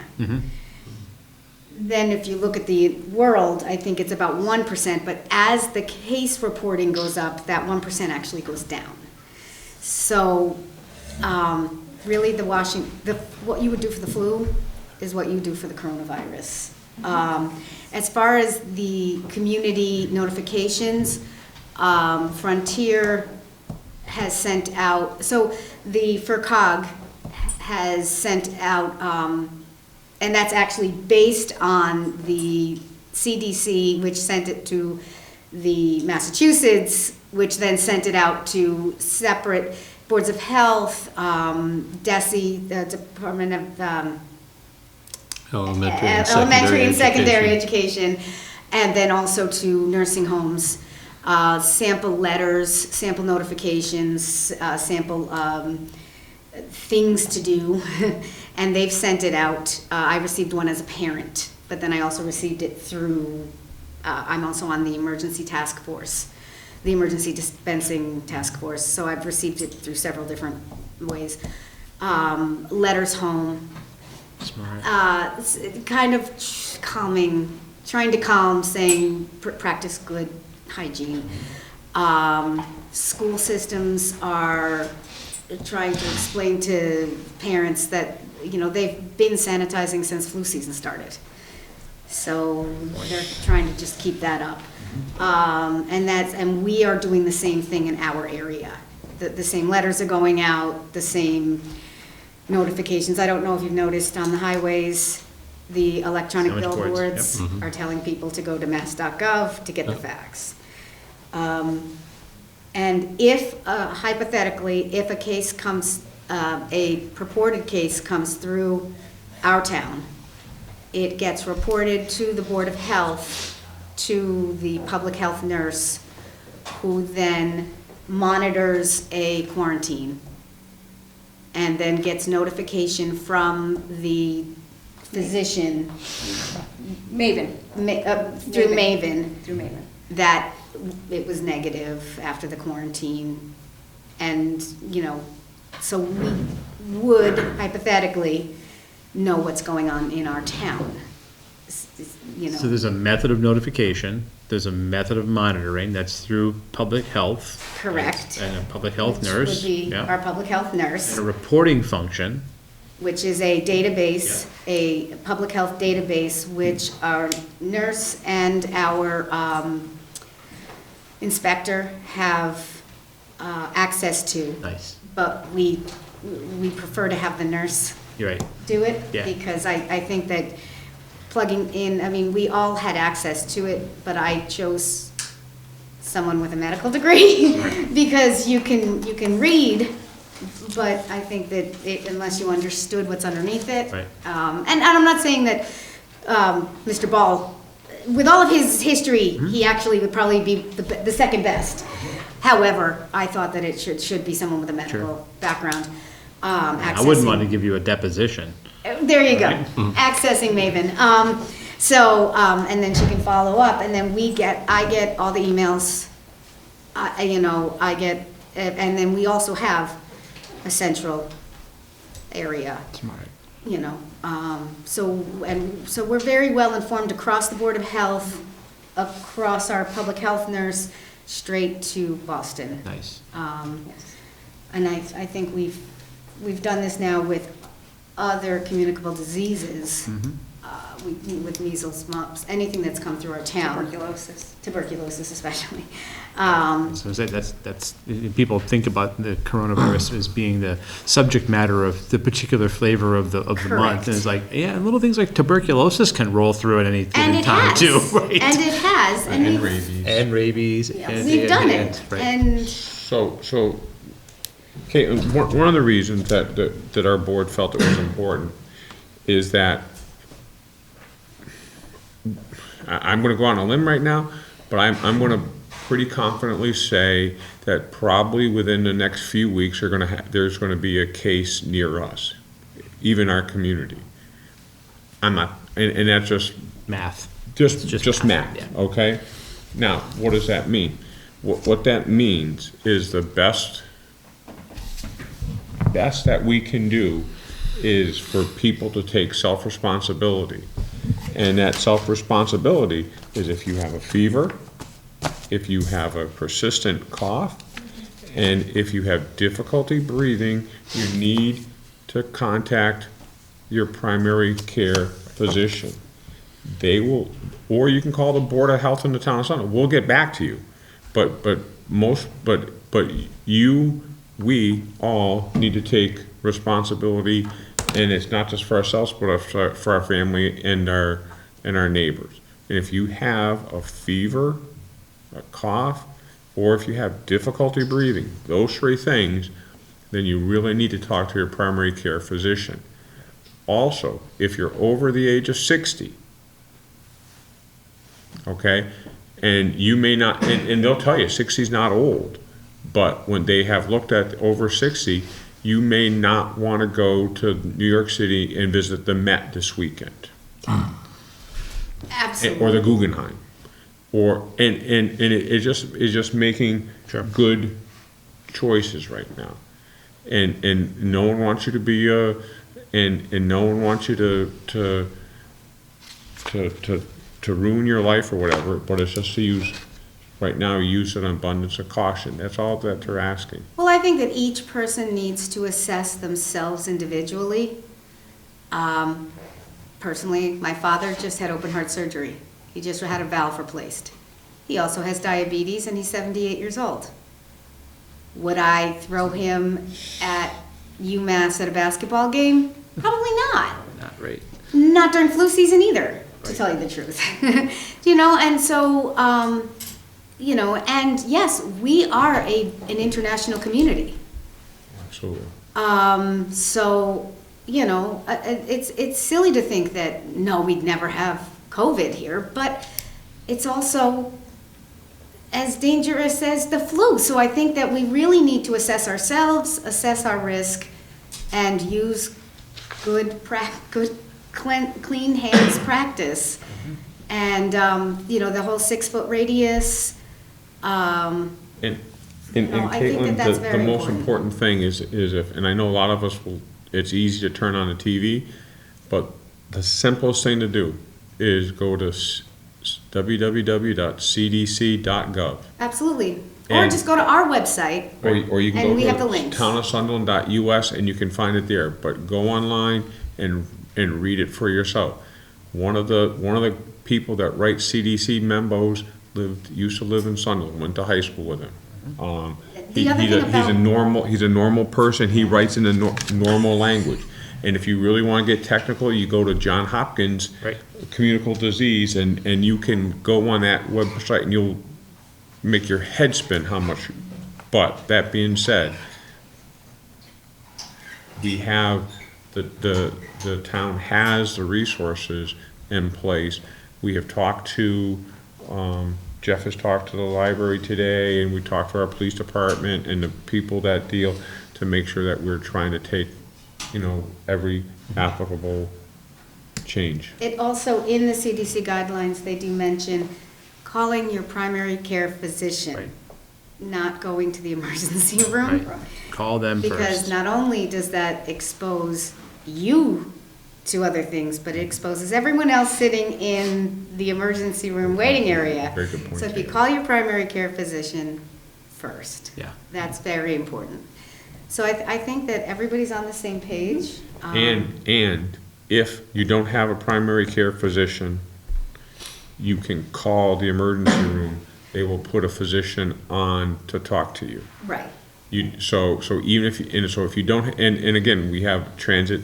S8: Then if you look at the world, I think it's about 1%, but as the case reporting goes up, that 1% actually goes down. So really what you would do for the flu is what you do for the coronavirus. As far as the community notifications, Frontier has sent out, so the FERCOG has sent out, and that's actually based on the CDC, which sent it to the Massachusetts, which then sent it out to separate boards of health, DESE, the Department of
S4: Elementary and secondary
S8: education, and then also to nursing homes. sample letters, sample notifications, sample things to do, and they've sent it out. I received one as a parent, but then I also received it through, I'm also on the emergency task force, the emergency dispensing task force, so I've received it through several different ways. Letters home.
S1: Smart.
S8: Kind of calming, trying to calm, saying practice good hygiene. School systems are trying to explain to parents that, you know, they've been sanitizing since flu season started. So they're trying to just keep that up. And we are doing the same thing in our area. The same letters are going out, the same notifications. I don't know if you've noticed on the highways, the electronic
S1: Signage boards,
S8: billboards
S1: yep.
S8: are telling people to go to mass.gov to get the facts. And if, hypothetically, if a case comes, a purported case comes through our town, it gets reported to the Board of Health, to the public health nurse, who then monitors a quarantine, and then gets notification from the physician.
S9: Maven.
S8: Through Maven.
S9: Through Maven.
S8: That it was negative after the quarantine. And, you know, so we would hypothetically know what's going on in our town. You know.
S1: So there's a method of notification, there's a method of monitoring, that's through public health.
S8: Correct.
S1: And a public health
S8: Which
S1: nurse.
S8: would be
S1: yeah.
S8: our public health nurse,
S1: And a reporting function.
S8: which is a database, a public health database, which our nurse and our inspector have access to.
S1: Nice.
S8: But we prefer to have the nurse
S1: You're right.
S8: do it.
S1: Yeah.
S8: Because I think that plugging in, I mean, we all had access to it, but I chose someone with a medical degree because you can read, but I think that unless you understood what's underneath it.
S1: Right.
S8: And I'm not saying that Mr. Ball, with all of his history, he actually would probably be the second best. However, I thought that it should be someone with a medical background.
S1: I wouldn't want to
S8: accessing-
S1: give you a deposition.
S8: There you go, accessing Maven. And then she can follow up, and then I get all the emails, and then we also have a central area.
S1: Smart.
S8: You know, so we're very well informed across the Board of Health, across our public health nurse, straight to Boston.
S1: Nice.
S8: And I think we've done this now with other communicable diseases, with measles, mumps, anything that's come through our town. Tuberculosis especially.
S1: So that's, people think about the coronavirus as being the subject matter of the particular flavor of the month.
S8: Correct.
S1: And it's like, yeah, little things like tuberculosis can roll through at any given time too, right?
S8: And it has, and
S2: And
S8: we've,
S2: rabies.
S1: And rabies. and-
S8: we've done
S1: and-
S8: it,
S1: right.
S8: and
S2: So, okay, one of the reasons that our board felt it was important is that, I'm gonna go on a limb right now, but I'm gonna pretty confidently say that probably within the next few weeks, there's gonna be a case near us, even our community. I'm not, and that's just
S1: Math.
S2: just math,
S1: yeah.
S2: okay? Now, what does that mean? What that means is the best that we can do is for people to take self-responsibility. And that self-responsibility is if you have a fever, if you have a persistent cough, and if you have difficulty breathing, you need to contact your primary care physician. They will, or you can call the Board of Health in the town of Sunderland. We'll get back to you. But we all need to take responsibility, and it's not just for ourselves, but for our family and our neighbors. And if you have a fever, a cough, or if you have difficulty breathing, those three things, then you really need to talk to your primary care physician. Also, if you're over the age of 60, okay, And you may not, and they'll tell you 60 is not old, but when they have looked at over 60, you may not want to go to New York City and visit the Met this weekend.
S8: Absolutely.
S2: Or the Guggenheim. It's just making good choices right now. And no one wants you to be and no one wants you to ruin your life or whatever, but it's just to use, right now, use an abundance of caution. That's all that they're asking.
S8: Well, I think that each person needs to assess themselves individually. Personally, my father just had open heart surgery. He just had a valve replaced. He also has diabetes and he's 78 years old. Would I throw him at UMass at a basketball game? Probably not.
S1: Not right.
S8: Not during flu season either, to tell you the truth. And so, and yes, we are an international community.
S2: Absolutely.
S8: So, it's silly to think that, no, we'd never have COVID here, but it's also as dangerous as the flu. So I think that we really need to assess ourselves, assess our risk, and use good clean hands practice. And, the whole 6-foot radius.
S2: And
S8: I think
S2: Caitlin,
S8: that's
S2: the
S8: very
S2: most
S8: important.
S2: important thing is if, and I know a lot of us will, it's easy to turn on the TV, but the simplest thing to do is go to www.cdc.gov.
S8: Absolutely. Or
S2: And-
S8: just go to our website.
S2: Or you can
S8: And we
S2: go
S8: have the
S2: to
S8: links.
S2: townofsunderland.us and you can find it there, but go online and read it for yourself. One of the people that writes CDC memos used to live in Sunderland, went to high school with him.
S8: The other thing
S2: He's a normal person, he writes in a normal language. And if you really want to get technical, you go to John Hopkins
S1: Right.
S2: Communicable Disease, and you can go on that website and you'll make your head spin how much. But that being said, we have, the town has the resources in place. We have talked to, Jeff has talked to the library today, and we talked to our police department and the people that deal to make sure that we're trying to take, every applicable change.
S8: It also, in the CDC guidelines, they do mention calling your primary care physician,
S1: Right.
S8: not going to the emergency room.
S1: Right. Call them first.
S8: Because not only does that expose you to other things, but it exposes everyone else sitting in the emergency room waiting area.
S2: Very good point.
S8: So if you call your primary care physician first.
S1: Yeah.
S8: That's very important. So I think that everybody's on the same page.
S2: And if you don't have a primary care physician, you can call the emergency room. They will put a physician on to talk to you.
S8: Right.
S2: So even if you don't, and again, we have transient,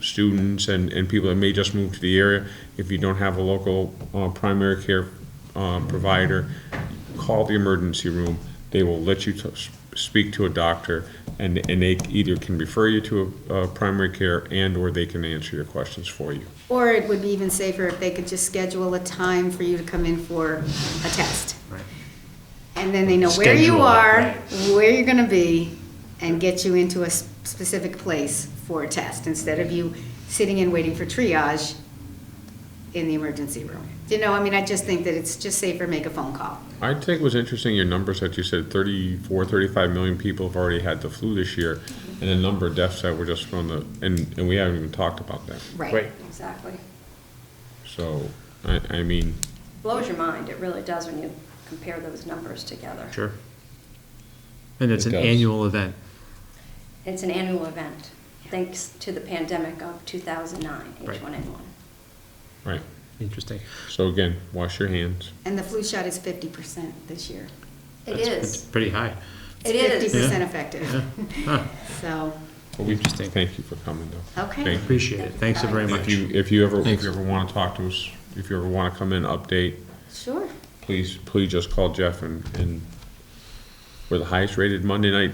S2: students and people that may just move to the area. If you don't have a local primary care provider, call the emergency room. They will let you speak to a doctor, and they either can refer you to a primary care or they can answer your questions for you.
S8: Or it would be even safer if they could just schedule a time for you to come in for a test.
S1: Right.
S8: And then they know where you
S1: Schedule it,
S8: are,
S1: right.
S8: where you're gonna be, and get you into a specific place for a test, instead of you sitting and waiting for triage in the emergency room. I just think that it's just safer, make a phone call.
S2: I think it was interesting, your numbers that you said 34, 35 million people have already had the flu this year, and the number of deaths that were just from and we haven't even talked about that.
S1: Right.
S9: Exactly.
S2: So, I mean,
S9: Blows your mind, it really does when you compare those numbers together.
S1: Sure. And it's
S2: It
S1: an
S2: does.
S1: annual event.
S9: It's an annual event, thanks to the pandemic of 2009,
S1: Right.
S9: H1N1.
S2: right.
S1: Interesting.
S2: So again, wash your hands.
S8: And the flu shot is 50% this year.
S9: It
S1: It's
S9: is,
S1: pretty high.
S9: it is.
S8: 50%
S1: Yeah.
S8: effective.
S1: Huh.
S8: So,
S2: Well,
S1: Interesting.
S2: Thank you for coming, though.
S8: okay.
S2: Thank you.
S1: Appreciate it. Thanks so very
S2: And
S1: much.
S2: if you ever
S4: Thanks.
S2: want to talk to us, if you ever want to come in, update,
S8: Sure.
S2: please just call Jeff, and we're the highest rated Monday night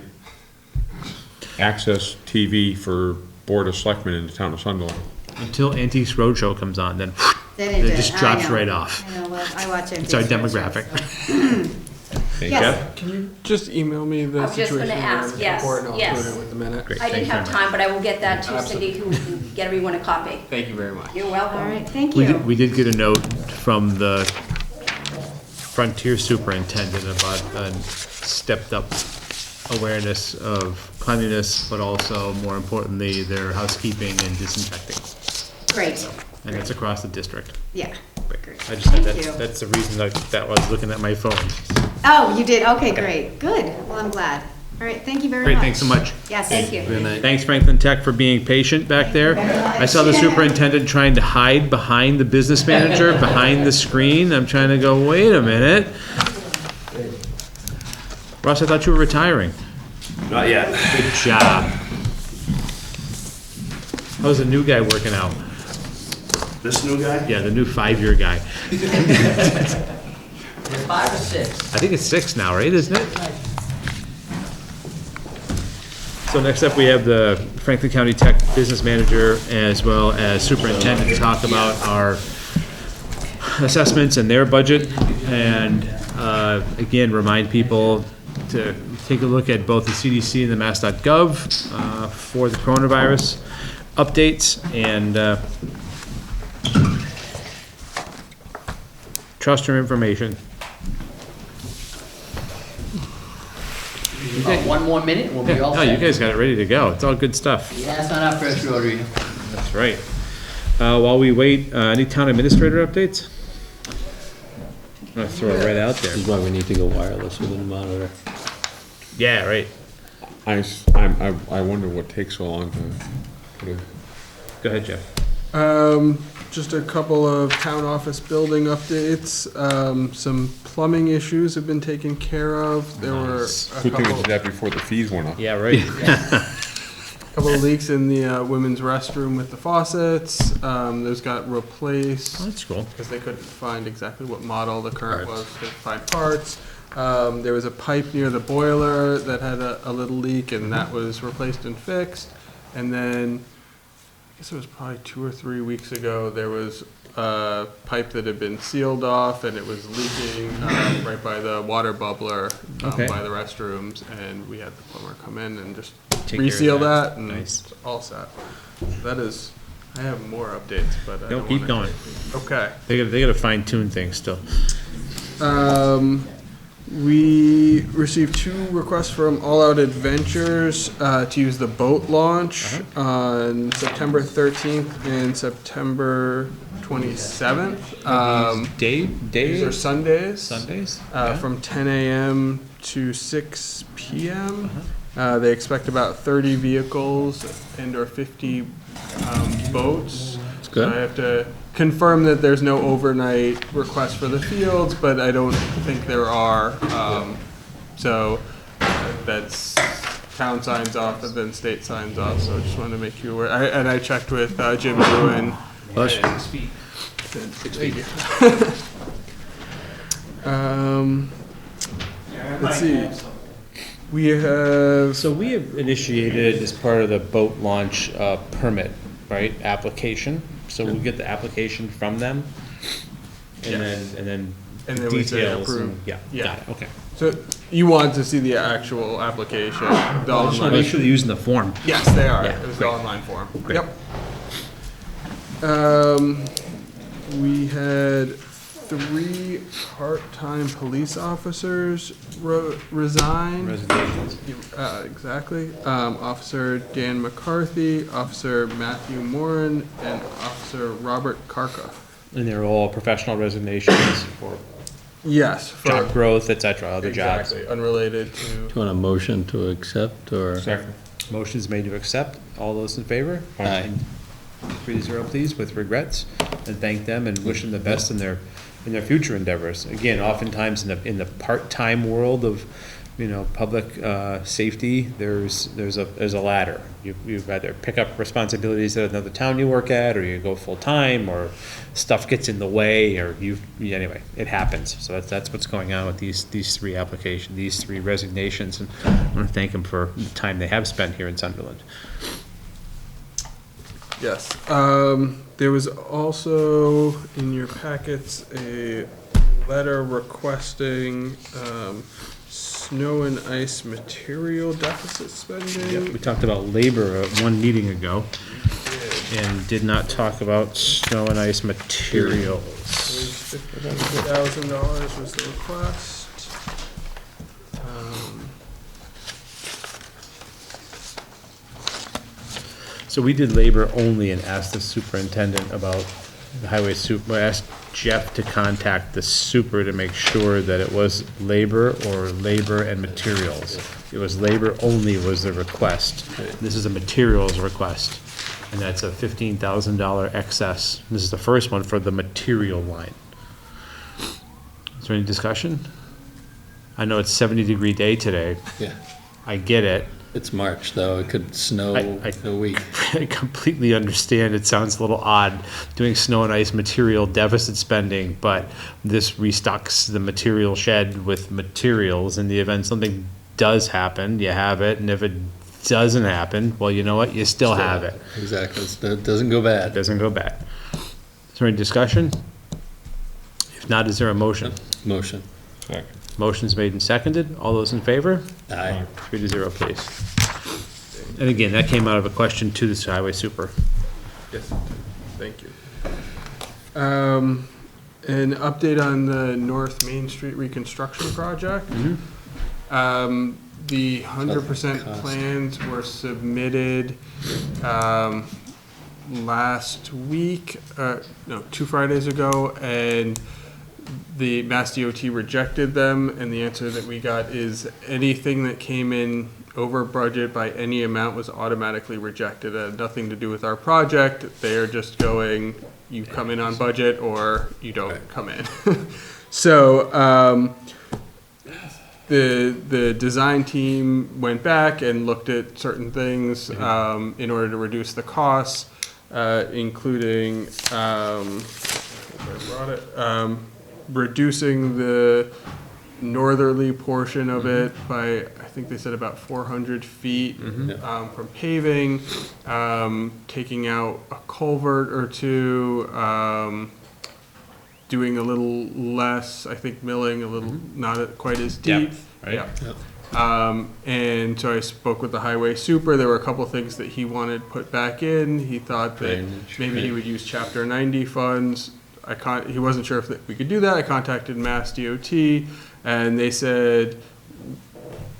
S2: access TV for Board of Selectmen in the town of Sunderland.
S1: Until Antiques Roadshow comes on, then It just drops right off.
S8: I know, well, I watch it.
S1: It's our demographic.
S8: Yes.
S3: Can you just email me the
S9: I was just
S3: situation
S9: gonna ask, yes,
S3: report and I'll
S9: yes.
S3: put it with the minute?
S1: Great.
S9: I didn't
S1: Thank you
S9: have
S1: very
S9: time, but I will get that to Cindy, who can get everyone a copy.
S3: Thank you very much.
S9: You're welcome.
S8: All right, thank
S1: We
S8: you.
S1: did, we did get a note from the Frontier Superintendent about a stepped-up awareness of cleanliness, but also, more importantly, their housekeeping and disinfecting.
S8: Great,
S1: And it's across the district.
S8: yeah.
S1: I just said
S8: Thank you.
S1: that's the reason that was looking at my phone.
S8: Oh, you did, okay, great, good, well, I'm glad. All right, thank you very much.
S1: Great, thanks so much.
S8: Yes.
S9: Thank you.
S4: Good night.
S1: Thanks Franklin Tech for being patient back there. I saw the superintendent trying to hide behind the business manager, behind the screen. I'm trying to go, wait a minute. Russ, I thought you were retiring.
S7: Not yet.
S1: Good job. How's the new guy working out?
S7: This new guy?
S1: Yeah, the new 5-year guy.
S5: 5 or 6?
S1: I think it's 6 now, right, isn't it? So next up, we have the Franklin County Tech Business Manager as well as Superintendent to talk about our assessments and their budget. And again, remind people to take a look at both the CDC and the mass.gov for the coronavirus updates, and trust your information.
S10: One more minute, we'll be all
S1: No,
S10: set.
S1: you guys got it ready to go. It's all good stuff.
S10: Yeah, it's not our first rodeo.
S1: That's right. While we wait, any town administrator updates? I'm gonna throw it right out there.
S4: This is why we need to go wireless with the monitor.
S1: Yeah, right.
S2: I wonder what takes so long to put a
S1: Go ahead, Jeff.
S3: Just a couple of town office building updates. Some plumbing issues have been taken care of. There were
S1: Nice.
S3: a
S2: good thing
S3: couple,
S2: to do that before the fees went up.
S1: Yeah, right.
S3: couple of leaks in the women's restroom with the faucets. Those got replaced.
S1: Oh, that's cool.
S3: Because they couldn't find exactly what model the current was, couldn't find parts. There was a pipe near the boiler that had a little leak, and that was replaced and fixed. And then, I guess it was probably 2 or 3 weeks ago, there was a pipe that had been sealed off, and it was leaking right by the water bubbler
S1: Okay.
S3: by the restrooms, and we had the plumber come in and just
S1: Take care of
S3: reseal
S1: that.
S3: that, and
S1: Nice.
S3: it's all set. That is, I have more updates, but I
S1: No,
S3: don't
S1: keep
S3: wanna
S1: going.
S3: take- Okay.
S1: They gotta fine tune things still.
S3: We received 2 requests from All Out Adventures to use the boat launch on September 13th and September 27th. These are
S1: Days?
S3: Sundays.
S1: Sundays?
S3: From 10 a.m. to 6 p.m. They expect about 30 vehicles and or 50 boats.
S4: It's good.
S3: I have to confirm that there's no overnight request for the fields, but I don't think there are. So that's town signs off and then state signs off, so I just wanted to make you aware. And I checked with Jim Bruin.
S4: Hush.
S3: Let's see. We have,
S1: So we have initiated as part of the boat launch permit, right, application. So we get the application from them, and then
S3: And
S1: the
S3: then we say
S1: details.
S3: approve.
S1: And yeah,
S3: Yeah.
S1: got it, okay.
S3: so you want to see the actual application, the
S1: I just wanna
S3: online?
S1: make sure they're using the form.
S3: Yes, they are.
S1: Yeah,
S3: It was the
S1: great.
S3: online form.
S1: Great.
S3: Yep. We had 3 part-time police officers resign.
S1: Resignations.
S3: Exactly. Officer Dan McCarthy, Officer Matthew Moran, and Officer Robert Karka.
S1: And they're all professional resignations for
S3: Yes. for-
S1: job growth, et cetera, other jobs.
S3: Exactly, unrelated to.
S4: Do you want a motion to accept, or?
S1: Motion's made to accept. All those in favor?
S4: Aye.
S1: 3-0, please, with regrets, and thank them and wish them the best in their future endeavors. Again, oftentimes in the part-time world of, public safety, there's a ladder. You either pick up responsibilities at another town you work at, or you go full-time, or stuff gets in the way, or anyway, it happens. So that's what's going on with these 3 applications, these 3 resignations, and I want to thank them for the time they have spent here in Sunderland.
S3: Yes. There was also in your packets a letter requesting snow and ice material deficit spending.
S1: We talked about labor at one meeting ago and did not talk about snow and ice materials.
S3: $50,000 was the request.
S1: So we did labor only and asked the superintendent about the highway super, I asked Jeff to contact the super to make sure that it was labor or labor and materials. It was labor only was the request. This is a materials request, and that's a $15,000 excess. This is the first one for the material line. Is there any discussion? I know it's 70-degree day today.
S4: Yeah.
S1: I get it.
S4: It's March, though. It could snow a week.
S1: I completely understand. It sounds a little odd doing snow and ice material deficit spending, but this restocks the material shed with materials in the event something does happen, you have it, and if it doesn't happen, well, you know what, you still have it.
S4: Exactly. It doesn't go bad.
S1: It doesn't go bad. Is there any discussion? If not, is there a motion?
S4: Motion.
S1: Motion's made and seconded. All those in favor?
S4: Aye.
S1: 3-0, please. And again, that came out of a question to the highway super.
S3: Yes, thank you. An update on the North Main Street reconstruction project. The 100% plans were submitted last week, no, 2 Fridays ago, and the Mass DOT rejected them, and the answer that we got is anything that came in over budget by any amount was automatically rejected. It had nothing to do with our project. They are just going, you come in on budget or you don't come in. So the design team went back and looked at certain things in order to reduce the costs, including reducing the northerly portion of it by, I think they said about 400 feet from paving, taking out a culvert or two, doing a little less, I think milling, a little not quite as deep.
S1: Depth, right?
S3: Yeah. And so I spoke with the highway super. There were a couple things that he wanted put back in. He thought that maybe he would use Chapter 90 funds. He wasn't sure if we could do that. I contacted Mass DOT, and they said,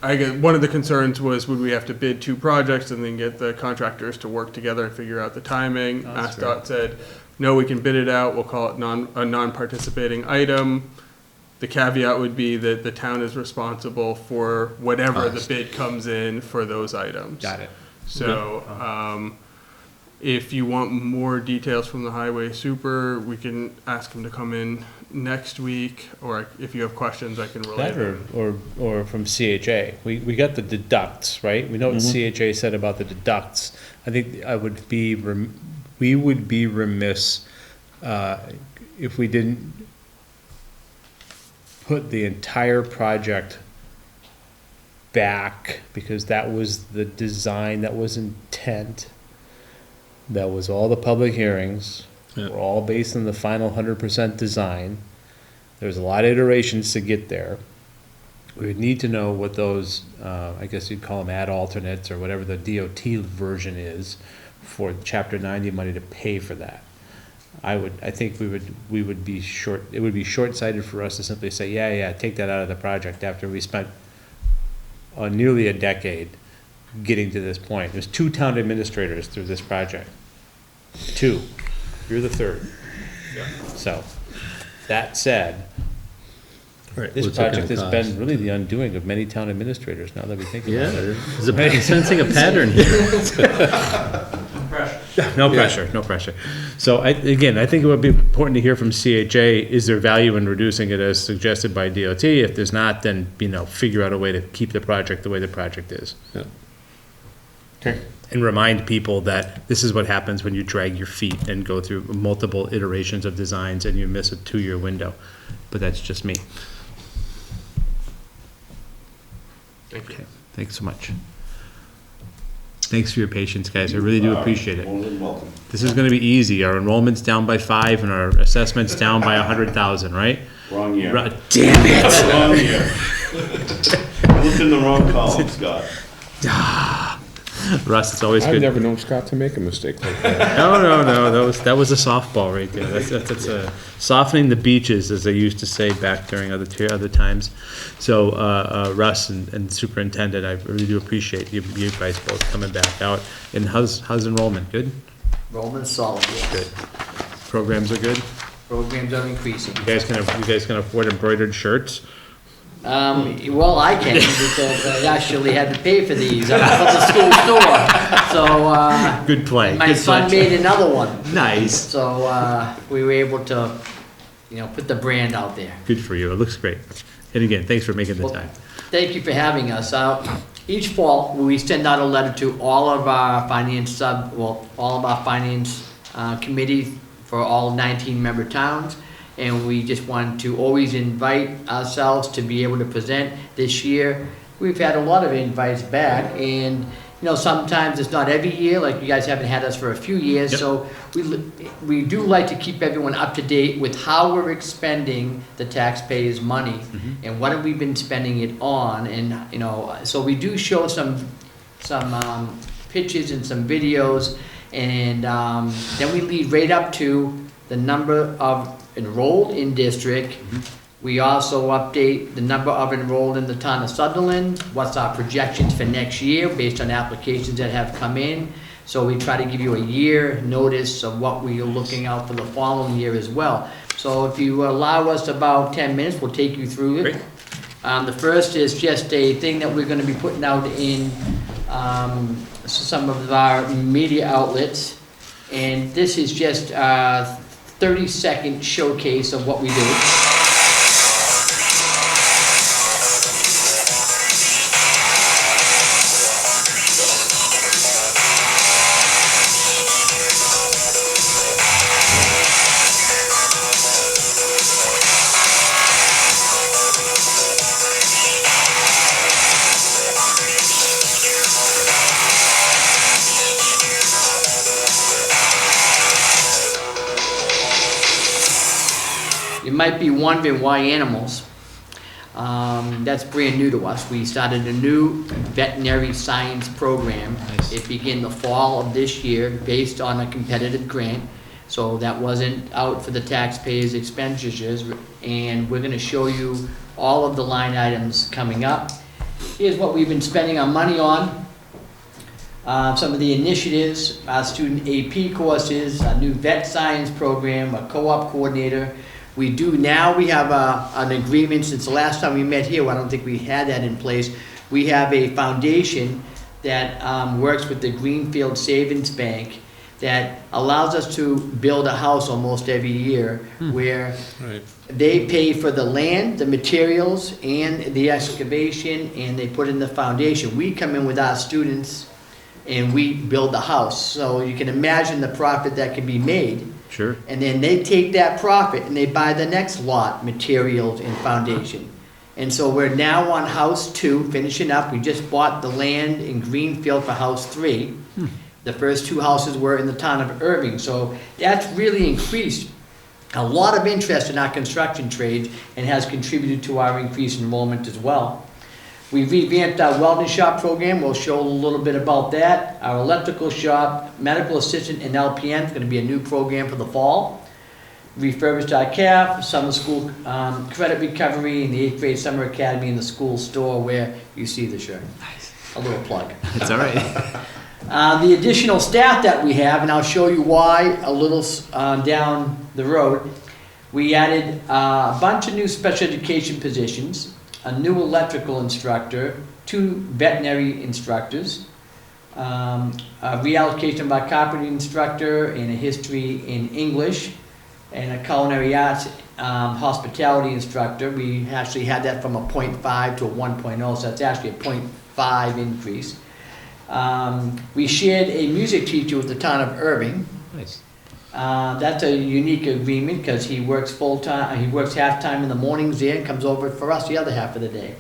S3: one of the concerns was, would we have to bid 2 projects and then get the contractors to work together and figure out the timing? Mass DOT said, no, we can bid it out. We'll call it a non-participating item. The caveat would be that the town is responsible for whatever the bid comes in for those items.
S1: Got it.
S3: So, if you want more details from the highway super, we can ask him to come in next week, or if you have questions, I can relay them.
S1: Or from CHA. We got the deducts, right? We know what CHA said about the deducts. I think we would be remiss if we didn't put the entire project back, because that was the design, that was intent. That was all the public hearings.
S4: Yeah.
S1: Were all based on the final 100% design. There's a lot of iterations to get there. We would need to know what those, I guess you'd call them ad alternates or whatever the DOT version is for Chapter 90 money to pay for that. I think we would be short. It would be short-sighted for us to simply say, yeah, take that out of the project after we spent nearly a decade getting to this point. There's 2 town administrators through this project. 2. You're the 3rd.
S3: Yeah.
S1: So, that said, this project has been really the undoing of many town administrators, now that we think about it.
S4: Yeah, sensing a pattern here.
S1: No pressure. So I think it would be important to hear from CHA, is there value in reducing it as suggested by DOT? If there's not, then, figure out a way to keep the project the way the project is.
S4: Yeah.
S1: Okay. And remind people that this is what happens when you drag your feet and go through multiple iterations of designs and you miss a 2-year window. But that's just me.
S3: Thank you.
S1: Okay, thanks so much. Thanks for your patience, guys. I really do appreciate it.
S7: More than welcome.
S1: This is gonna be easy. Our enrollment's down by 5 and our assessment's down by 100,000, right?
S7: Wrong year.
S1: Damn it!
S7: Wrong year. You looked in the wrong column, Scott.
S1: Russ, it's always
S2: I've
S1: good.
S2: never known Scott to make a mistake like that.
S1: No, that was a softball right there. That's softening the beaches, as they used to say back during other times. So, Russ and Superintendent, I really do appreciate you guys both coming back out. And how's enrollment? Good?
S10: Roman solid, yes.
S1: Good. Programs are good?
S10: Programs are increasing.
S1: You guys can afford embroidered shirts?
S10: Well, I can, because I actually had to pay for these from the school store. So,
S1: Good play.
S10: my
S1: Good
S10: son
S1: play.
S10: made another one.
S1: Nice.
S10: So, we were able to, put the brand out there.
S1: Good for you. It looks great. And again, thanks for making the
S10: Well,
S1: time.
S10: Thank you for having us. Each fall, we send out a letter to all of our finance committees for all 19-member towns. And we just want to always invite ourselves to be able to present. This year, we've had a lot of invites back, and sometimes it's not every year, like you guys haven't had us for a few years.
S1: Yep.
S10: So we do like to keep everyone up to date with how we're expending the taxpayers' money and what have we been spending it on. And so we do show some pictures and some videos, and then we lead right up to the number of enrolled in district. We also update the number of enrolled in the town of Sunderland, what's our projections for next year based on applications that have come in. So we try to give you a year notice of what we are looking out for the following year as well. So if you allow us about 10 minutes, we'll take you through it.
S1: Great.
S10: The first is just a thing that we're gonna be putting out in some of our media outlets. And this is just a 30-second showcase of what we do. You might be wondering why animals. That's brand new to us. We started a new veterinary science program.
S1: Nice.
S10: It began the fall of this year based on a competitive grant. So that wasn't out for the taxpayers' expenditures, and we're gonna show you all of the line items coming up. Here's what we've been spending our money on. Some of the initiatives, our student AP courses, a new vet science program, a co-op coordinator. We have an agreement since the last time we met here. I don't think we had that in place. We have a foundation that works with the Greenfield Savings Bank that allows us to build a house almost every year where they pay for the land, the materials, and the excavation, and they put in the foundation. We come in with our students and we build the house. So you can imagine the profit that can be made.
S1: Sure.
S10: And then they take that profit and they buy the next lot, materials and foundation. And so we're now on house 2, finishing up. We just bought the land in Greenfield for house 3. The first 2 houses were in the town of Irving. So that's really increased a lot of interest in our construction trades and has contributed to our increased enrollment as well. We revamped our welding shop program. We'll show a little bit about that. Our electrical shop, medical assistant, and LPN is going to be a new program for the fall. Refurbished our CAF, summer school credit recovery, and the 8th grade summer academy in the school store where you see the shirt. Nice. A little plug.
S1: It's all right.
S10: The additional staff that we have, and I'll show you why a little down the road. We added a bunch of new special education positions, a new electrical instructor, 2 veterinary instructors, a reallocation of our carpentry instructor, and a history in English, and a culinary arts hospitality instructor. We actually had that from a 0.5 to a 1.0, so that's actually a 0.5 increase. We shared a music teacher with the town of Irving.
S1: Nice.
S10: That's a unique agreement because he works full-time, he works half-time in the mornings there and comes over for us the other half of the day.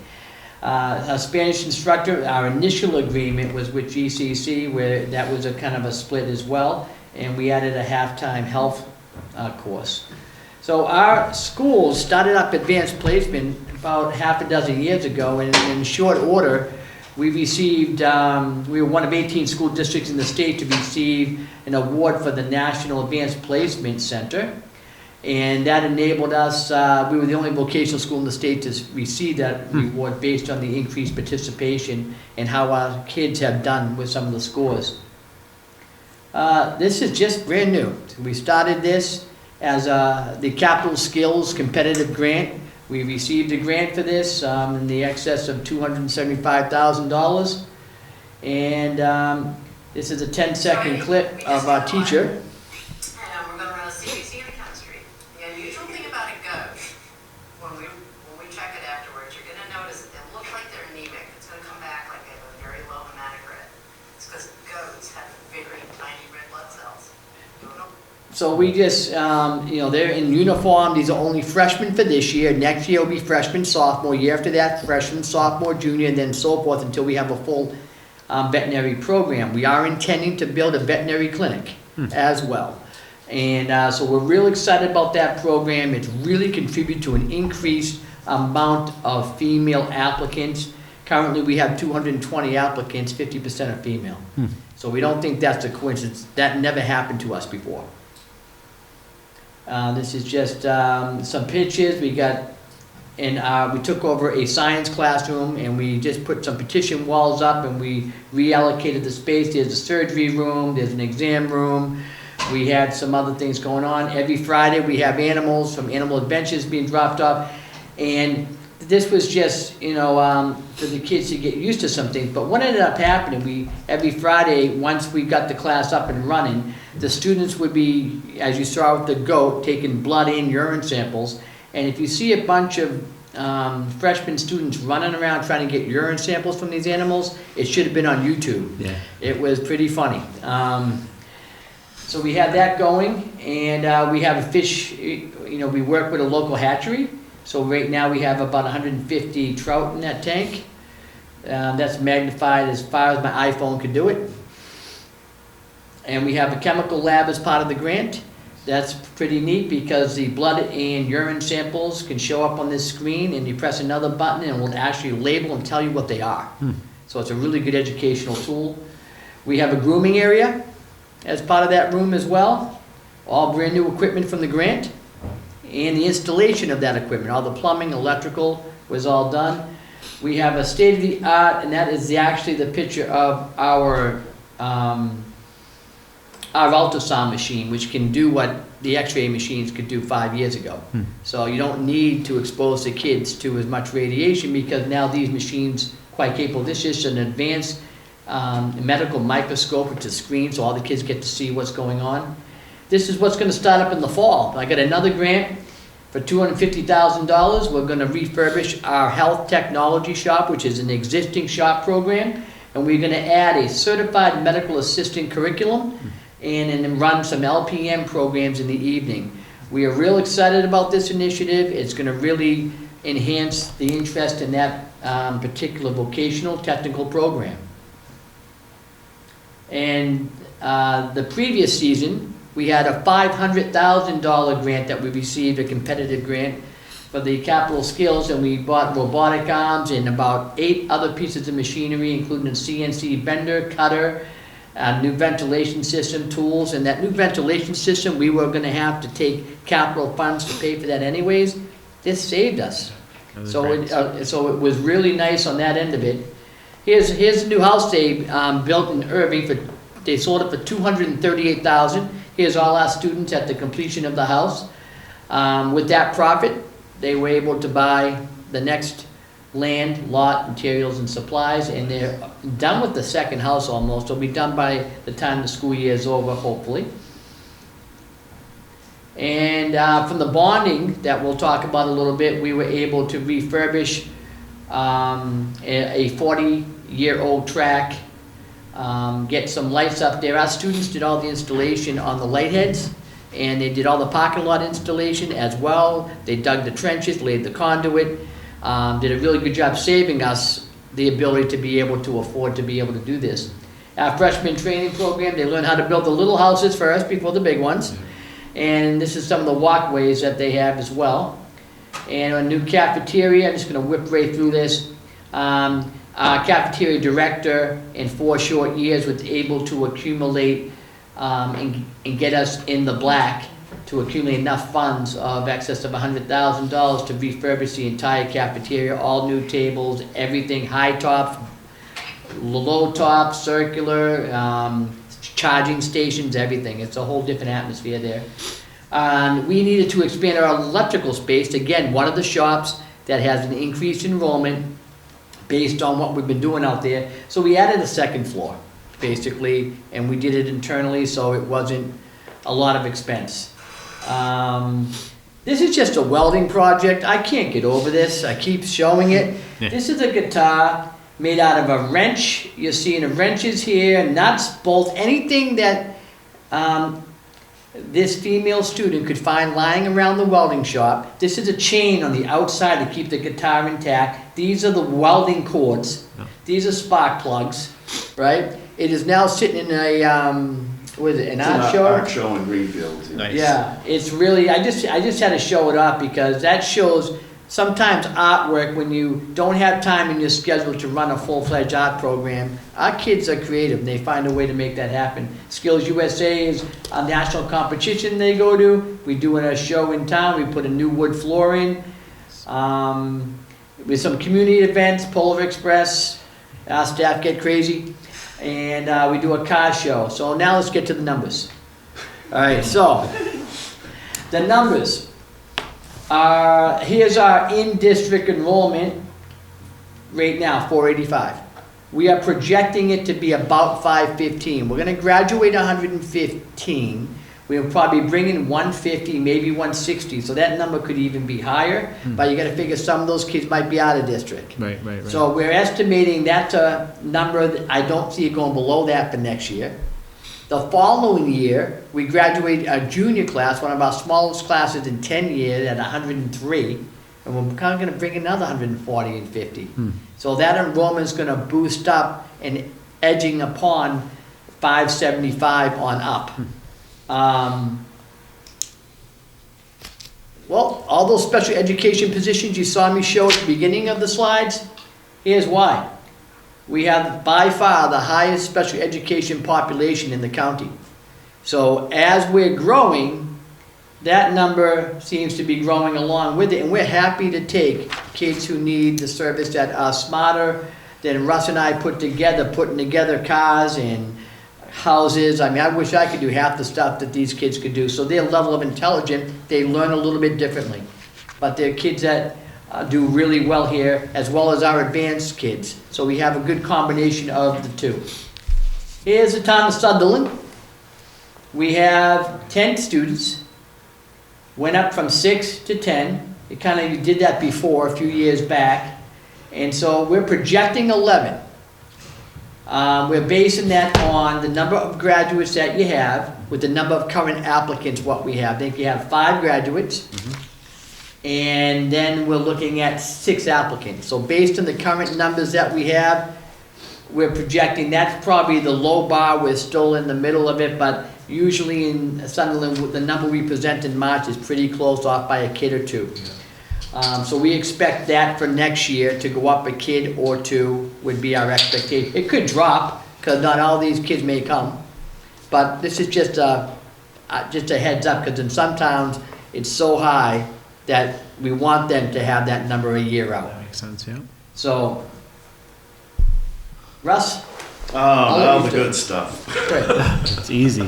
S10: A Spanish instructor, our initial agreement was with GCC, where that was a kind of a split as well, and we added a half-time health course. So our schools started up advanced placement about half a dozen years ago, and in short order, we received, we were one of 18 school districts in the state to receive an award for the National Advanced Placement Center. And that enabled us, we were the only vocational school in the state to receive that reward based on the increased participation and how our kids have done with some of the scores. This is just brand new. We started this as the Capital Skills Competitive Grant. We received a grant for this in the excess of $275,000. And this is a 10-second clip of our teacher.
S11: We're going to run a CBC in the chemistry. The unusual thing about a goat, when we check it afterwards, you're going to notice that they look like they're anemic. It's going to come back like they have a very low hematocrit. It's because goats have very tiny red blood cells.
S10: So we just, they're in uniform. These are only freshmen for this year. Next year will be freshman, sophomore. Year after that, freshman, sophomore, junior, and then so forth until we have a full veterinary program. We are intending to build a veterinary clinic as well. And so we're real excited about that program. It's really contributed to an increased amount of female applicants. Currently, we have 220 applicants, 50% are female. So we don't think that's a coincidence. That never happened to us before. This is just some pictures. We got, and we took over a science classroom and we just put some partition walls up and we reallocated the space. There's a surgery room, there's an exam room. We had some other things going on. Every Friday we have animals from Animal Adventures being dropped off. And this was just, for the kids to get used to some things. But what ended up happening, every Friday, once we got the class up and running, the students would be, as you saw with the goat, taking blood and urine samples. And if you see a bunch of freshman students running around trying to get urine samples from these animals, it should have been on YouTube.
S4: Yeah.
S10: It was pretty funny. So we had that going, and we have a fish, we work with a local hatchery. So right now we have about 150 trout in that tank. That's magnified as far as my iPhone could do it. And we have a chemical lab as part of the grant. That's pretty neat because the blood and urine samples can show up on this screen and you press another button and it will actually label and tell you what they are. So it's a really good educational tool. We have a grooming area as part of that room as well. All brand new equipment from the grant. And the installation of that equipment, all the plumbing, electrical was all done. We have a state-of-the-art, and that is actually the picture of our ultrasound machine, which can do what the x-ray machines could do 5 years ago. So you don't need to expose the kids to as much radiation because now these machines are quite capable. This is an advanced medical microscope with a screen so all the kids get to see what's going on. This is what's going to start up in the fall. I got another grant for $250,000. We're going to refurbish our health technology shop, which is an existing shop program, and we're going to add a certified medical assistant curriculum and then run some LPN programs in the evening. We are real excited about this initiative. It's going to really enhance the interest in that particular vocational technical program. And the previous season, we had a $500,000 grant that we received, a competitive grant for the capital skills, and we bought robotic arms and about 8 other pieces of machinery, including a CNC bender, cutter, a new ventilation system, tools, and that new ventilation system, we were gonna have to take capital funds to pay for that anyways. This saved us. So it was really nice on that end of it. Here's a new house they built in Irving. They sold it for $238,000. Here's all our students at the completion of the house. With that profit, they were able to buy the next land, lot, materials, and supplies, and they're done with the second house almost. They'll be done by the time the school year is over, hopefully. And from the bonding that we'll talk about a little bit, we were able to refurbish a 40-year-old track, get some lights up there. Our students did all the installation on the light heads, and they did all the parking lot installation as well. They dug the trenches, laid the conduit. did a really good job saving us the ability to be able to afford to be able to do this. Our freshman training program, they learn how to build the little houses first before the big ones. And this is some of the walkways that they have as well. And a new cafeteria, I'm just gonna whip right through this. Our cafeteria director, in 4 short years, was able to accumulate and get us in the black, to accumulate enough funds of excess of $100,000 to refurbish the entire cafeteria, all new tables, everything, high tops, low tops, circular, charging stations, everything. It's a whole different atmosphere there. We needed to expand our electrical space. Again, one of the shops that has an increased enrollment based on what we've been doing out there. So we added a second floor, basically, and we did it internally, so it wasn't a lot of expense. This is just a welding project. I can't get over this. I keep showing it.
S1: Yeah.
S10: This is a guitar made out of a wrench. You're seeing wrenches here, nuts, bolts, anything that this female student could find lying around the welding shop. This is a chain on the outside to keep the guitar intact. These are the welding cords. These are spark plugs, right? It is now sitting in a, what is it, an art show?
S7: Art show in Greenfield.
S1: Nice.
S10: Yeah, it's really, I just had to show it off because that shows sometimes artwork when you don't have time in your schedule to run a full-fledged art program. Our kids are creative and they find a way to make that happen. Skills USA is a national competition they go to. We do a show in town. We put a new wood floor in. With some community events, Polar Express, our staff get crazy. And we do a car show. So now let's get to the numbers. All right, so the numbers. Here's our in-district enrollment right now, 485. We are projecting it to be about 515. We're going to graduate 115. We'll probably bring in 150, maybe 160. So that number could even be higher. But you got to figure some of those kids might be out of district.
S1: Right.
S10: So we're estimating that number. I don't see it going below that for next year. The following year, we graduate a junior class, one of our smallest classes in 10 years, at 103, and we're kind of going to bring another 140 and 50. So that enrollment is going to boost up and edging upon 575 on up. Well, all those special education positions you saw me show at the beginning of the slides, here's why. We have by far the highest special education population in the county. So as we're growing, that number seems to be growing along with it, and we're happy to take kids who need the service that are smarter than Russ and I putting together cars and houses. I mean, I wish I could do half the stuff that these kids could do. So their level of intelligence, they learn a little bit differently. But they're kids that do really well here, as well as our advanced kids. So we have a good combination of the two. Here's the town of Sunderland. We have 10 students. Went up from 6 to 10. You did that before, a few years back. And so we're projecting 11. We're basing that on the number of graduates that you have with the number of current applicants, what we have. I think you have 5 graduates. And then we're looking at 6 applicants. So based on the current numbers that we have, we're projecting that's probably the low bar. We're still in the middle of it, but usually in Sunderland, the number we present in March is pretty close off by a kid or 2. So we expect that for next year to go up a kid or 2 would be our expectation. It could drop because not all these kids may come, but this is just a heads up because in some towns it's so high that we want them to have that number a year out.
S1: That makes sense, yeah.
S10: So, Russ?
S7: All the good stuff.
S10: Great.
S1: It's easy.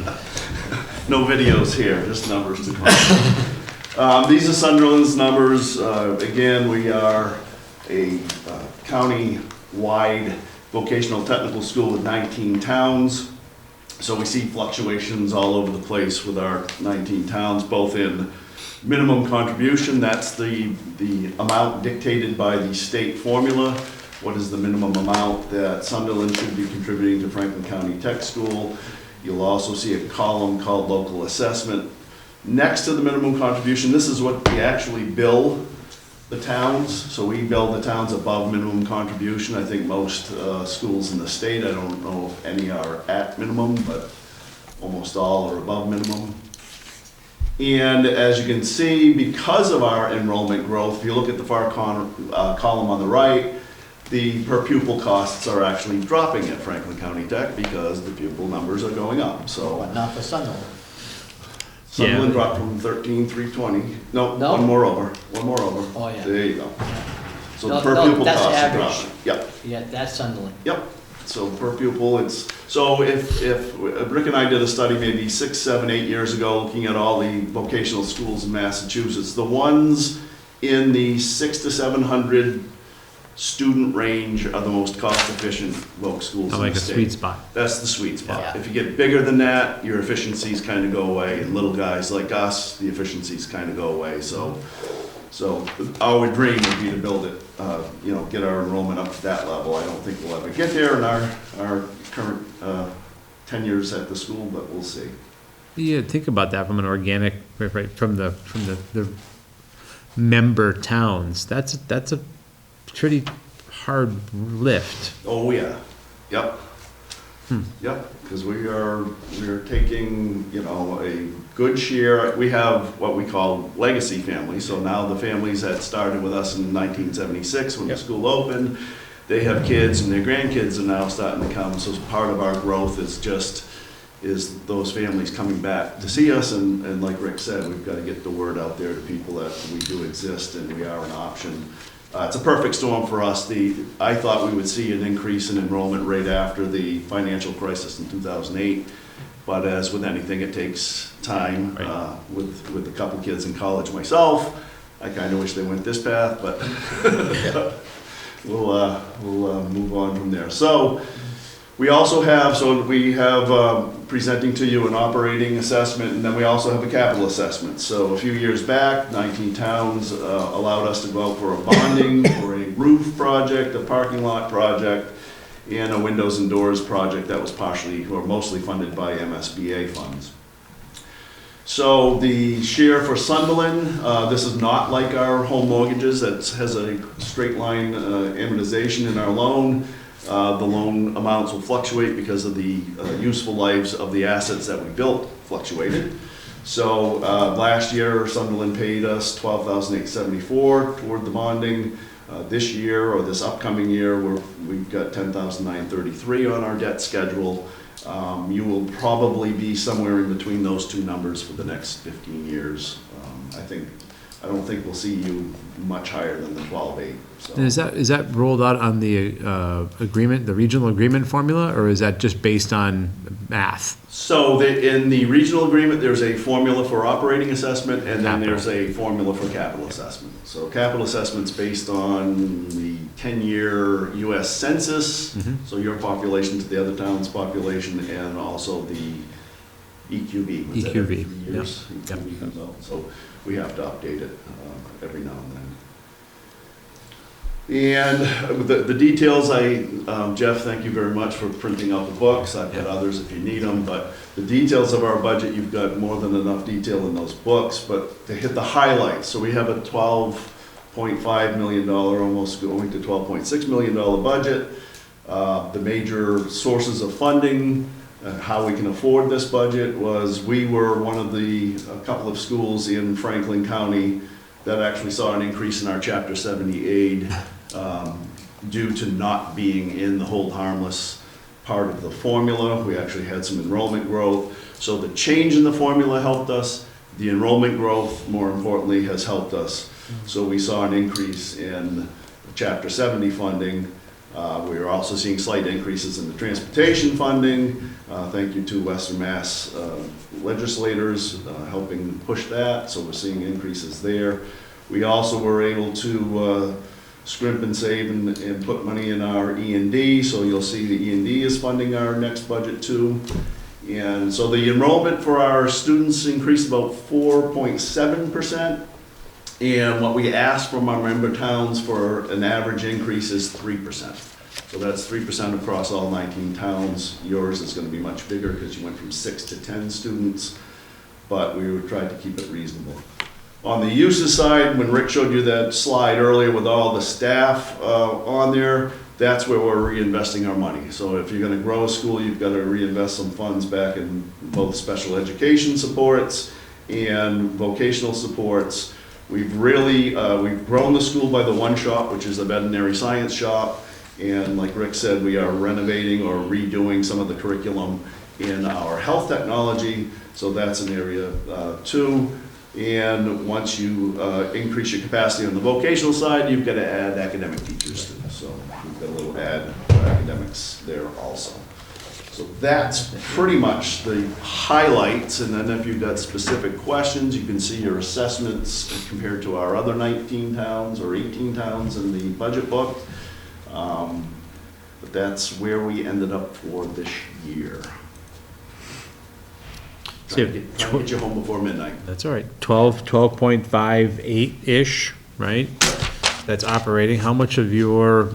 S7: No videos here, just numbers to come. These are Sunderland's numbers. Again, we are a county-wide vocational technical school with 19 towns. So we see fluctuations all over the place with our 19 towns, both in minimum contribution, that's the amount dictated by the state formula. What is the minimum amount that Sunderland should be contributing to Franklin County Tech School? You'll also see a column called local assessment. Next to the minimum contribution, this is what we actually bill the towns, so we bill the towns above minimum contribution. I think most schools in the state, I don't know if any are at minimum, but almost all are above minimum. And as you can see, because of our enrollment growth, if you look at the far column on the right, the per pupil costs are actually dropping at Franklin County Tech because the pupil numbers are going up, so.
S10: But not for Sunderland.
S7: Sunderland dropped from 13,320. No,
S10: No?
S7: one more over.
S10: Oh, yeah.
S7: There you go. So the
S10: No,
S7: per
S10: no,
S7: pupil
S10: that's
S7: costs are
S10: average.
S7: dropping. Yep,
S10: Yeah, that's Sunderland.
S7: yep. So per pupil, it's, so if Rick and I did a study maybe 6, 7, 8 years ago, looking at all the vocational schools in Massachusetts, the ones in the 600 to 700 student range are the most cost-efficient voc schools in
S1: Like
S7: the
S1: a
S7: state.
S1: sweet spot.
S7: That's the sweet spot.
S10: Yeah.
S7: If you get bigger than that, your efficiencies kind of go away, and little guys like us, the efficiencies kind of go away, so our dream would be to build it, get our enrollment up to that level. I don't think we'll ever get there in our current tenures at the school, but we'll see.
S1: Yeah, think about that from an organic, right, from the member towns. That's a pretty hard lift.
S7: Oh, yeah, yep. Yep, because we're taking, a good share. We have what we call legacy families, so now the families that started with us in 1976 when the school opened, they have kids and their grandkids are now starting to come, so part of our growth is those families coming back to see us, and like Rick said, we've got to get the word out there to people that we do exist and we are an option. It's a perfect storm for us. I thought we would see an increase in enrollment rate after the financial crisis in 2008, but as with anything, it takes time.
S1: Right.
S7: With a couple kids in college myself, I kind of wish they went this path, but we'll move on from there. So we also have, presenting to you an operating assessment, and then we also have a capital assessment. So a few years back, 19 towns allowed us to go out for a bonding for a roof project, a parking lot project, and a windows and doors project that was partially or mostly funded by MSBA funds. So the share for Sunderland, this is not like our home mortgages that has a straight line amortization in our loan. The loan amounts will fluctuate because of the useful lives of the assets that we built fluctuated. So last year, Sunderland paid us $12,874 toward the bonding. This year, or this upcoming year, we've got $10,933 on our debt schedule. You will probably be somewhere in between those two numbers for the next 15 years. I don't think we'll see you much higher than the 12.8. So.
S1: And is that rolled out on the agreement, the regional agreement formula, or is that just based on math?
S7: So in the regional agreement, there's a formula for operating assessment, and then there's a formula for capital assessment. So capital assessment's based on the 10-year U.S. Census, so your population to the other town's population, and also the EQB.
S1: EQB,
S7: Years. Yep. EQB comes out. So we have to update it every now and then. And the details, Jeff, thank you very much for printing out the books. I've got others if you need them, but the details of our budget, you've got more than enough detail in those books, but to hit the highlights, so we have a $12.5 million, almost going to $12.6 million budget. The major sources of funding, how we can afford this budget was we were one of a couple of schools in Franklin County that actually saw an increase in our Chapter 70 aid due to not being in the hold harmless part of the formula. We actually had some enrollment growth. So the change in the formula helped us. The enrollment growth, more importantly, has helped us. So we saw an increase in Chapter 70 funding. We are also seeing slight increases in the transportation funding. Thank you to Western Mass legislators helping push that, so we're seeing increases there. We also were able to scrimp and save and put money in our E&D, so you'll see the E&D is funding our next budget too. And so the enrollment for our students increased about 4.7%. And what we asked from our member towns for an average increase is 3%. So that's 3% across all 19 towns. Yours is going to be much bigger because you went from 6 to 10 students, but we tried to keep it reasonable. On the uses side, when Rick showed you that slide earlier with all the staff on there, that's where we're reinvesting our money. So if you're gonna grow a school, you've gotta reinvest some funds back in both special education supports and vocational supports. We've really, we've grown the school by the one shop, which is the veterinary science shop. And like Rick said, we are renovating or redoing some of the curriculum in our health technology. So that's an area too. And once you increase your capacity on the vocational side, you've got to add academic teachers. So we've got a little add for academics there also. So that's pretty much the highlights. And then if you've got specific questions, you can see your assessments compared to our other 19 towns or 18 towns in the budget book. But that's where we ended up for this year. Trying to get you home before midnight.
S1: That's all right. 12.58-ish, right? That's operating. How much of your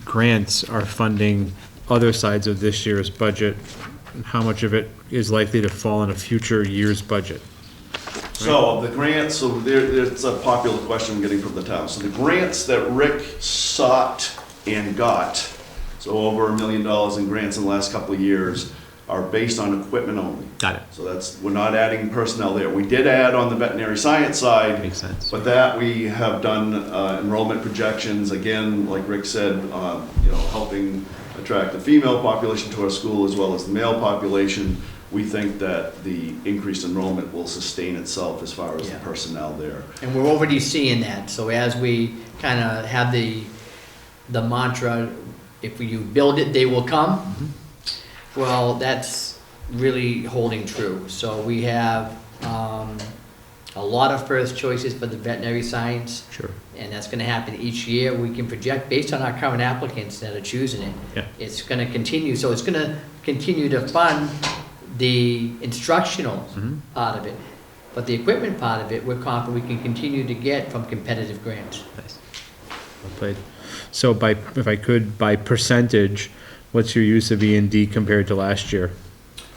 S1: grants are funding other sides of this year's budget? And how much of it is likely to fall in a future year's budget?
S7: So the grants, so it's a popular question I'm getting from the town. So the grants that Rick sought and got, so over $1 million in grants in the last couple of years, are based on equipment only.
S1: Got it.
S7: So that's, we're not adding personnel there. We did add on the veterinary science side.
S1: Makes sense.
S7: But that we have done enrollment projections, again, like Rick said, helping attract the female population to our school as well as the male population. We think that the increased enrollment will sustain itself as far as the personnel there.
S10: And we're already seeing that, so as we kind of have the mantra, if you build it, they will come. Mm-hmm. Well, that's really holding true. So we have a lot of first choices for the veterinary science.
S1: Sure.
S10: And that's gonna happen each year. We can project, based on our current applicants that are choosing it.
S1: Yeah.
S10: It's gonna continue, so it's gonna continue to fund the instructional part of it. But the equipment part of it, we're confident we can continue to get from competitive grants.
S1: Nice. Well played. So if I could, by percentage, what's your use of E&D compared to last year?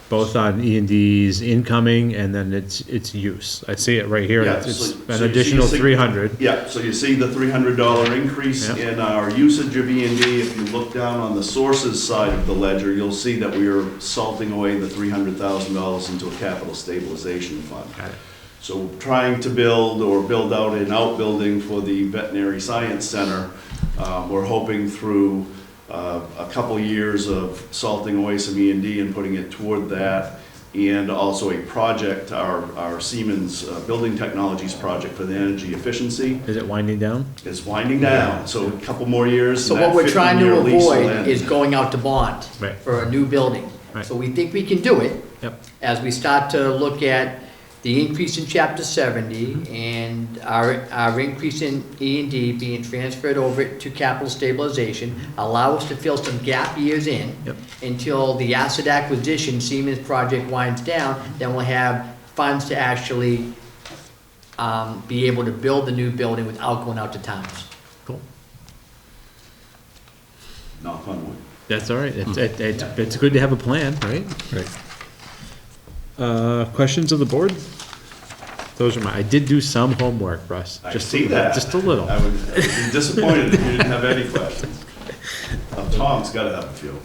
S1: Both on E&D's incoming and then its use. I see it right here.
S7: Yeah,
S1: It's
S7: so
S1: an
S7: you
S1: additional
S7: see-
S1: 300.
S7: Yeah, so you see the $300 increase
S1: Yep.
S7: in our usage of E&D. If you look down on the sources side of the ledger, you'll see that we are salting away the $300,000 into a capital stabilization fund.
S1: Got it.
S7: So trying to build out an outbuilding for the veterinary science center, we're hoping through a couple years of salting away some E&D and putting it toward that, and also a project, our Siemens Building Technologies project for the energy efficiency
S1: Is it winding down?
S7: is winding down. So a couple more years.
S10: So
S7: and
S10: what
S7: that
S10: we're trying to
S7: 15-year lease will
S10: avoid
S7: end.
S10: is going out to bond
S1: Right.
S10: for a new building.
S1: Right.
S10: So we think we can do it.
S1: Yep.
S10: As we start to look at the increase in chapter 70 and our increase in E&D being transferred over to capital stabilization, allow us to fill some gap years in
S1: Yep.
S10: until the asset acquisition Siemens project winds down, then we'll have funds to actually be able to build the new building without going out to towns.
S1: Cool.
S7: Knock on wood.
S1: That's all right. It's good to have a plan, right?
S4: Right.
S1: Questions of the board? Those are I did do some homework, Russ.
S7: I
S1: Just
S7: see that.
S1: Just a little.
S7: I would be disappointed if you didn't have any questions. Tom's got to have a few.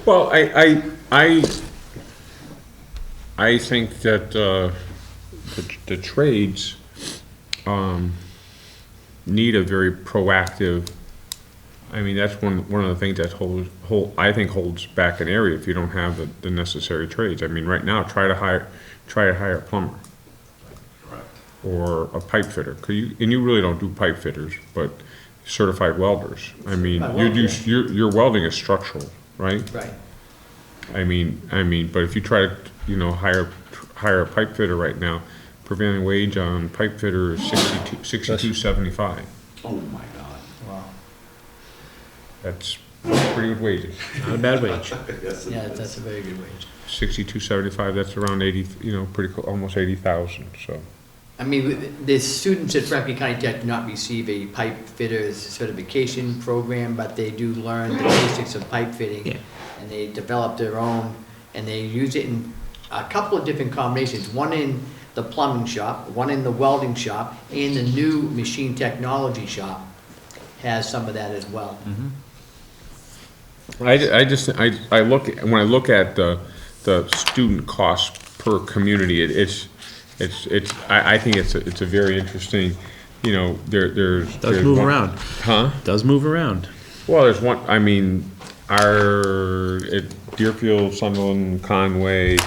S2: Well, I think that the trades need a very proactive. I mean, that's one of the things that holds back an area if you don't have the necessary trades. I mean, right now, try to hire a plumber or a pipe fitter. And you really don't do pipe fitters, but certified welders. I mean, your welding is structural, right?
S10: Right.
S2: I mean, but if you try to, hire a pipe fitter right now, prevailing wage on pipe fitter is $62.75.
S7: Oh my God.
S10: Wow.
S2: That's pretty good wages.
S1: Not a bad wage.
S7: Yes, it
S10: Yeah,
S7: is.
S10: that's a very good wage.
S2: $62.75. That's around 80. Almost 80,000. So.
S10: I mean, the students at Franklin County Tech do not receive a pipe fitters certification program, but they do learn the basics of pipe fitting.
S1: Yeah.
S10: And they develop their own, and they use it in a couple of different combinations. One in the plumbing shop, one in the welding shop, and the new machine technology shop has some of that as well.
S2: I look, when I look at the student cost per community, I think it's a very interesting, you know, there's.
S1: Does move around.
S2: Huh?
S1: Does move around.
S2: Well, there's one, I mean, at Deerfield, Sunderland, Conway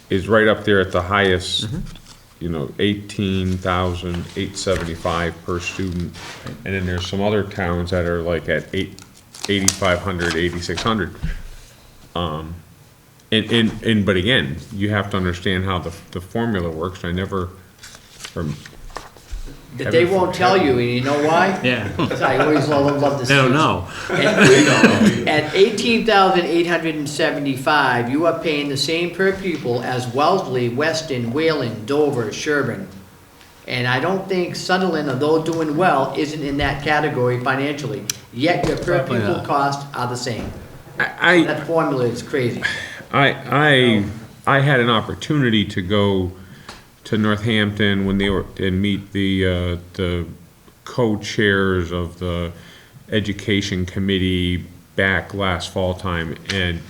S2: is right up there at the highest, you know, 18,875 per student. And then there's some other towns that are like at 8,500, 8,600. But again, you have to understand how the formula works. I never,
S10: That they won't tell you, and you know why?
S1: Yeah.
S10: 'Cause I always love to see.
S1: They don't know.
S10: At 18,875, you are paying the same per pupil as Wellesley, Weston, Wayland, Dover, Sherburne. And I don't think Sunderland, although doing well, isn't in that category financially. Yet your per
S4: Probably
S10: pupil
S4: not.
S10: costs are the same.
S2: I,
S10: That formula is crazy.
S2: I had an opportunity to go to Northampton when they were, and meet the co-chairs of the education committee back last fall time, and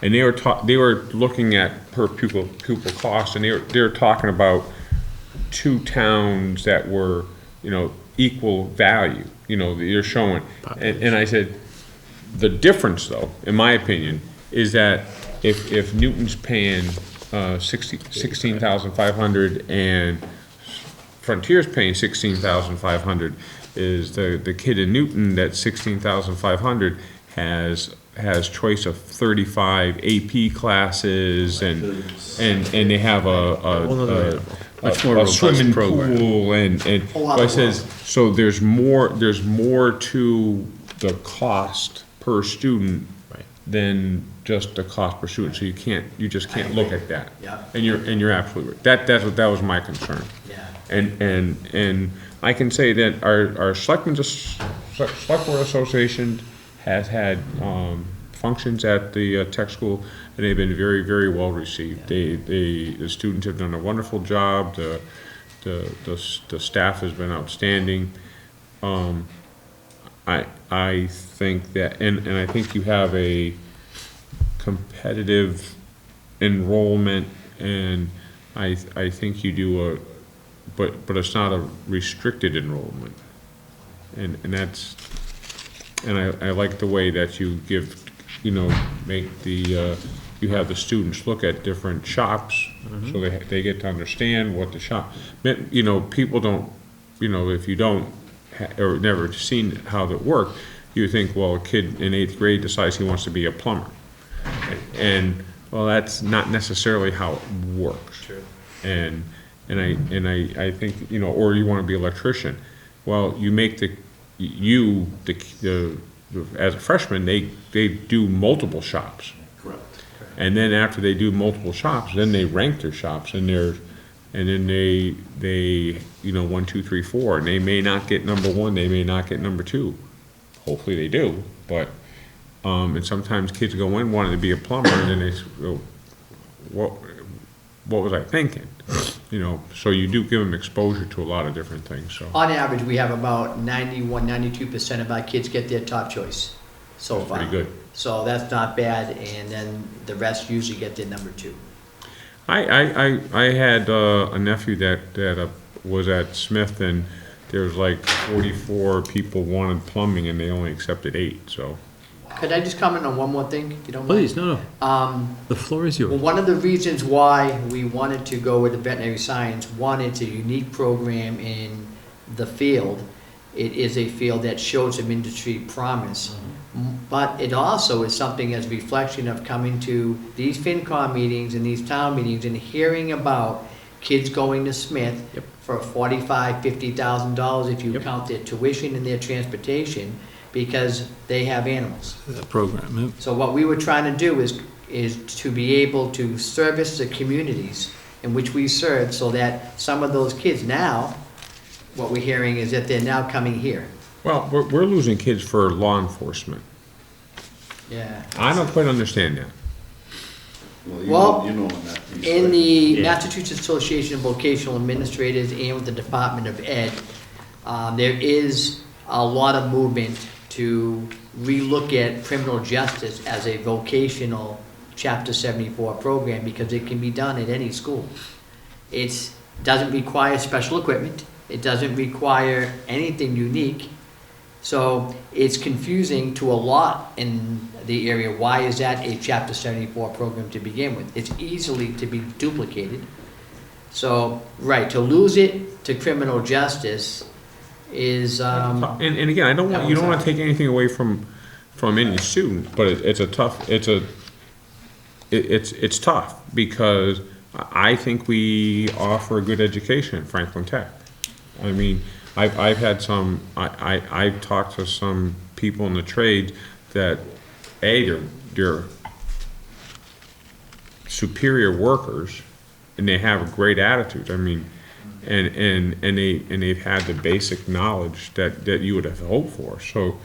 S2: they were looking at per pupil cost, and they were talking about two towns that were, you know, equal value, you know, that you're showing. And I said, the difference though, in my opinion, is that if Newton's paying 16,500 and Frontier's paying 16,500, is the kid in Newton that's 16,500 has choice of 35 AP classes and they have a
S1: Much more robust
S2: swimming
S1: program.
S2: pool and
S10: lot
S2: so it
S10: of
S2: says, so there's more to the cost per student
S1: Right.
S2: than just the cost per student, so you just can't look at that.
S10: Yeah.
S2: And you're absolutely right. That was my concern.
S10: Yeah.
S2: And I can say that our Select Board Association has had functions at the tech school, and they've been very, very well received. The students have done a wonderful job. The staff has been outstanding. I think that, and I think you have a competitive enrollment, and I think you do but it's not a restricted enrollment. And that's, and I like the way that you give, you know, make you have the students look at different shops, so they get to understand what the shop, you know, people don't, you know, if you don't, or never seen how that work, you think, well, a kid in 8th grade decides he wants to be a plumber. And, well, that's not necessarily how it works.
S6: True.
S2: And I think, you know, or you want to be an electrician. Well, you make as a freshman, they do multiple shops.
S7: Correct.
S2: And then after they do multiple shops, then they rank their shops, and then they, you know, 1, 2, 3, 4, and they may not get number 1, they may not get number 2. Hopefully they do, but, and sometimes kids go in wanting to be a plumber, and then they go, what was I thinking? You know, so you do give them exposure to a lot of different things, so.
S10: On average, we have about 92% of our kids get their top choice so far.
S2: Pretty good.
S10: So that's not bad, and then the rest usually get their number 2.
S2: I had a nephew that was at Smith, and there was like 44 people wanted plumbing, and they only accepted 8, so.
S10: Could I just comment on one more thing, if you don't mind?
S1: Please, no. The floor is
S10: Well,
S1: yours.
S10: one of the reasons why we wanted to go with the veterinary science, one, it's a unique program in the field. It is a field that shows some industry promise. But it also is something as a reflection of coming to these FinCom meetings and these town meetings and hearing about kids going to Smith for $45,000, $50,000 if you count their tuition and their transportation, because they have animals.
S4: The program, yeah.
S10: So what we were trying to do is to be able to service the communities in which we serve, so that some of those kids now, what we're hearing is that they're now coming here.
S2: Well, we're losing kids for law enforcement.
S10: Yeah.
S2: I don't quite understand that.
S10: Well,
S7: you know on that piece,
S10: In
S7: right?
S10: the
S1: Yeah.
S10: Massachusetts Association of Vocational Administrators and with the Department of Ed, there is a lot of movement to relook at criminal justice as a vocational Chapter 74 program because it can be done at any school. It doesn't require special equipment. It doesn't require anything unique. So it's confusing to a lot in the area. Why is that a Chapter 74 program to begin with? It's easily to be duplicated. So, right, to lose it to criminal justice is,
S2: And again, I don't want, you don't want to take anything away from any student, but it's tough because I think we offer a good education at Franklin Tech. I mean, I've had some, I've talked to some people in the trade that, they're superior workers and they have a great attitude. I mean, and they've had the basic knowledge that you would have hoped for. So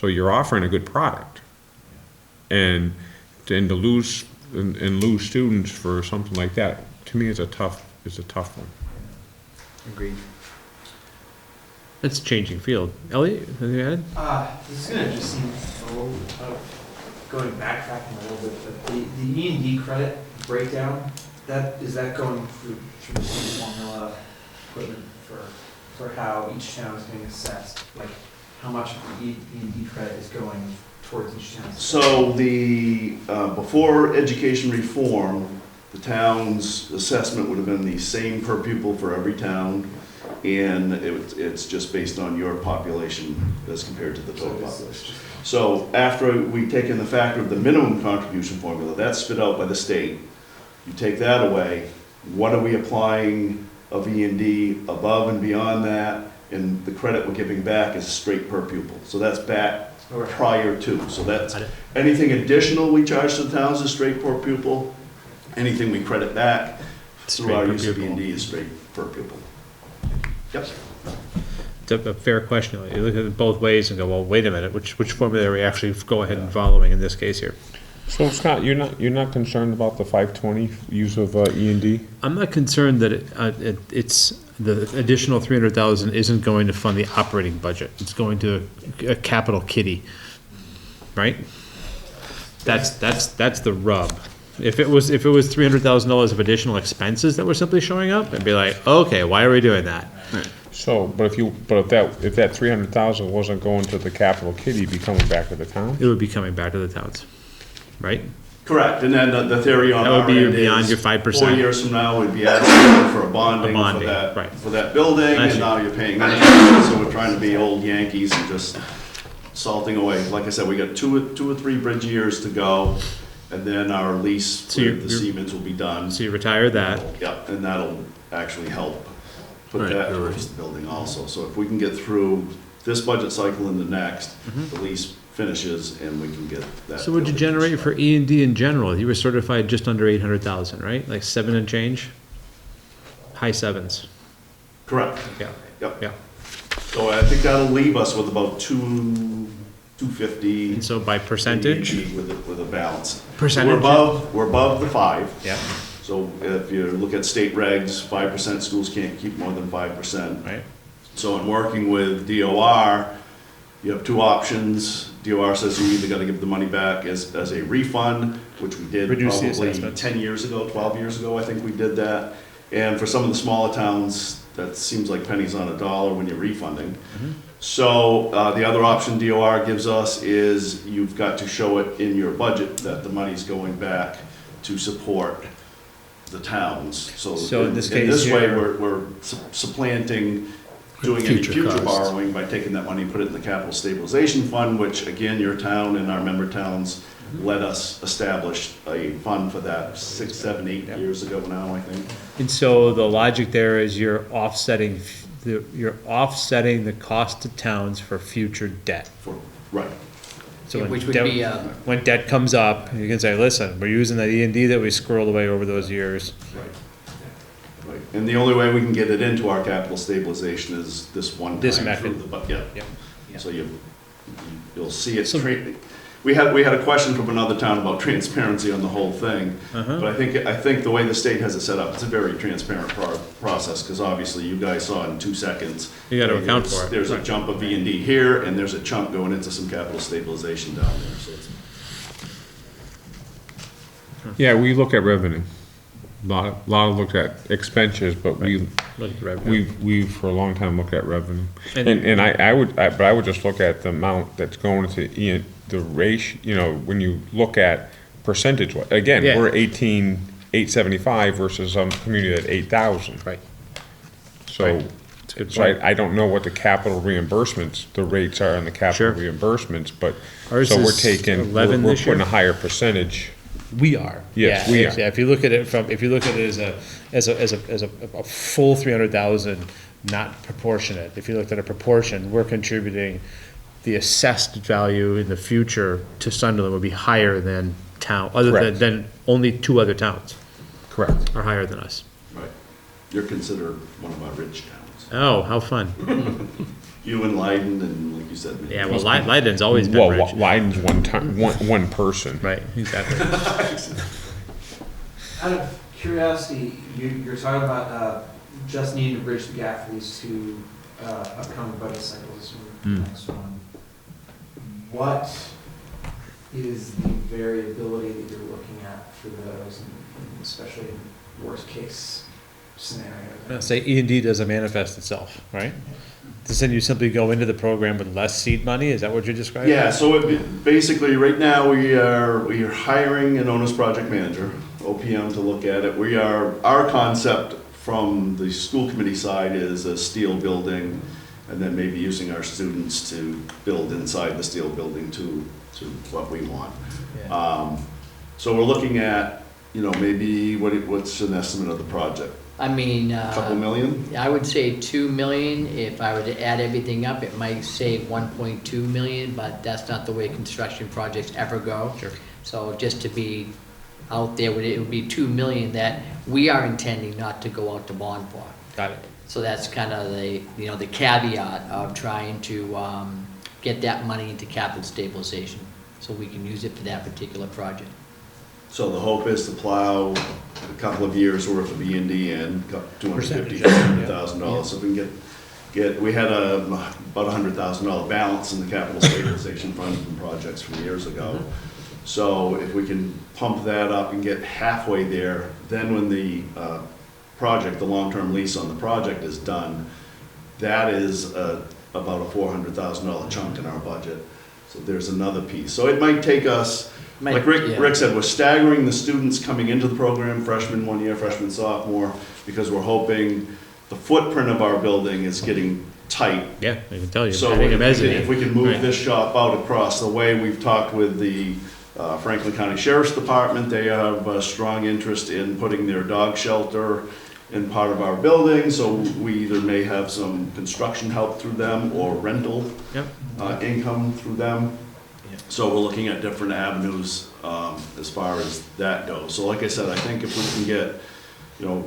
S2: you're offering a good product. And then to lose students for something like that, to me is a tough one.
S10: agreed.
S1: It's a changing field. Elliot, anything to add?
S12: This is gonna just seem a little, going backtracking a little bit, but the E&D credit breakdown, is that going through the same formula equipment for how each town is being assessed? Like, how much of the E&D credit is going towards each town?
S7: So before education reform, the town's assessment would have been the same per pupil for every town, and it's just based on your population as compared to the total population. So after we take in the factor of the minimum contribution formula, that's spit out by the state. You take that away, what are we applying of E&D above and beyond that, and the credit we're giving back is straight per pupil. So that's back prior to. So that's anything additional we charge to the towns is straight per pupil. Anything we credit back through our use of E&D is straight per pupil. Yep.
S1: It's a fair question. You look at it both ways and go, well, wait a minute, which formula are we actually go ahead and following in this case here?
S2: So Scott, you're not concerned about the 520 use of E&D?
S1: I'm not concerned that it's the additional 300,000 isn't going to fund the operating budget. It's going to a capital kitty, right? That's the rub. If it was $300,000 of additional expenses that were simply showing up, I'd be like, okay, why are we doing that?
S2: So, but if that 300,000 wasn't going to the capital kitty, it'd be coming back to the town?
S1: It would be coming back to the towns, right?
S7: Correct, and then the theory on
S1: That would
S7: our
S1: be
S7: end
S1: beyond
S7: is
S1: your 5%.
S7: 4 years from now, we'd be asking for a bonding
S1: right.
S7: for that building,
S1: That's
S7: and
S1: it.
S7: now you're paying that. So we're trying to be old Yankees and just salting away. Like I said, we got two or three bridge years to go, and then our lease
S1: So
S7: with the Siemens will be done.
S1: So you retire that.
S7: Yep, and that'll actually help put that towards the building also. So if we can get through this budget cycle and the next, the lease finishes and we can get that.
S1: So what'd you
S7: building
S1: generate for E&D in general? You were certified just under 800,000, right? Like 7 and change? High sevens.
S7: Correct.
S1: Yeah.
S7: Yep.
S1: Yeah.
S7: So I think that'll leave us with about 250.
S1: And so by percentage?
S7: With a balance.
S1: Percentage?
S7: We're above the 5.
S1: Yeah.
S7: So if you look at state regs, 5% schools can't keep more than 5%.
S1: Right.
S7: So in working with DOR, you have two options. DOR says you either gotta give the money back as a refund, which we did
S1: Reduce the
S7: probably
S1: assessment.
S7: 10 years ago, 12 years ago, I think we did that. And for some of the smaller towns, that seems like pennies on a dollar when you're refunding. So the other option DOR gives us is you've got to show it in your budget that the money's going back to support the towns. So
S1: in this
S7: in this
S1: case
S7: way,
S1: here-
S7: we're supplanting doing any
S4: Future
S7: future
S4: costs.
S7: borrowing by taking that money and put it in the capital stabilization fund, which again, your town and our member towns let us establish a fund for that 6, 7, 8 years ago now, I think.
S1: And so the logic there is you're offsetting the cost to towns for future debt.
S7: Right.
S1: So when
S10: Which would
S1: debt-
S10: be,
S1: when debt comes up, you can say, listen, we're using that E&D that we squirreled away over those years.
S7: Right. And the only way we can get it into our capital stabilization is this one
S1: This
S7: time
S1: method.
S7: through the, yeah.
S1: Yep.
S7: So you'll see it, we had a question from another town about transparency on the whole thing. But I think the way the state has it set up, it's a very transparent process, because obviously you guys saw in 2 seconds.
S1: You gotta account for it.
S7: There's a jump of V&D here, and there's a chunk going into some capital stabilization down there, so it's.
S2: Yeah, we look at revenue. Lot of look at expenditures, but
S1: Look at the revenue.
S2: we for a long time looked at revenue.
S1: And-
S2: And I would just look at the amount that's going to the ratio, you know, when you look at percentage, again,
S1: Yeah.
S2: we're 18,875 versus some community at 8,000.
S1: Right.
S2: So,
S1: Right. That's a good
S2: so
S1: point.
S2: I don't know what the capital reimbursements, the rates are on the capital
S1: Sure.
S2: reimbursements, but,
S1: Ours
S2: so we're
S1: is
S2: taking,
S1: 11
S2: we're
S1: this year?
S2: putting a higher percentage.
S1: We are.
S2: Yes,
S1: Yeah,
S2: we
S1: yeah,
S2: are.
S1: if you look at it as a full 300,000, not proportionate. If you looked at a proportion, we're contributing, the assessed value in the future to Sunderland would be higher than
S2: Correct.
S1: than only 2 other towns
S2: Correct.
S1: are higher than us.
S7: Right. You're considered one of our rich towns.
S1: Oh, how fun.
S7: You and Leiden, and like you said.
S1: Yeah, well, Leiden's always been
S2: Well,
S1: rich.
S2: Leiden's one person.
S1: Right, exactly.
S12: Out of curiosity, you're talking about just needing to bridge the gap for these 2 upcoming budget cycles, or the next one. What is the variability that you're looking at for those, and especially in worst case scenario?
S1: Say E&D doesn't manifest itself, right? Then you simply go into the program with less seed money, is that what you're describing?
S7: Yeah, so basically, right now, we are hiring an owner's project manager, OPM, to look at it. Our concept from the school committee side is a steel building, and then maybe using our students to build inside the steel building to what we want. So we're looking at, maybe, what's an estimate of the project?
S10: I mean,
S7: Couple million?
S10: I would say 2 million. If I were to add everything up, it might save 1.2 million, but that's not the way construction projects ever go.
S1: Sure.
S10: So just to be out there, it would be 2 million that we are intending not to go out to bond for.
S1: Got it.
S10: So that's kind of the caveat of trying to get that money into capital stabilization, so we can use it for that particular project.
S7: So the hope is to plow a couple of years worth of E&D in,
S1: Percentage,
S7: $250,000. So if we can get, we had about $100,000 balance in the capital stabilization fund from projects from years ago. So if we can pump that up and get halfway there, then when the project, the long-term lease on the project is done, that is about a $400,000 chunk in our budget. So there's another piece. So it might take us, like Rick said, we're staggering the students coming into the program, freshman 1 year, freshman, sophomore, because we're hoping the footprint of our building is getting tight.
S1: Yeah, I can tell you.
S7: So
S1: I think
S7: if we can move
S1: Right.
S7: this shop out across the way, we've talked with the Franklin County Sheriff's Department. They have a strong interest in putting their dog shelter in part of our building, so we either may have some construction help through them or rental income through them. So we're looking at different avenues as far as that goes. So like I said, I think if we can get, a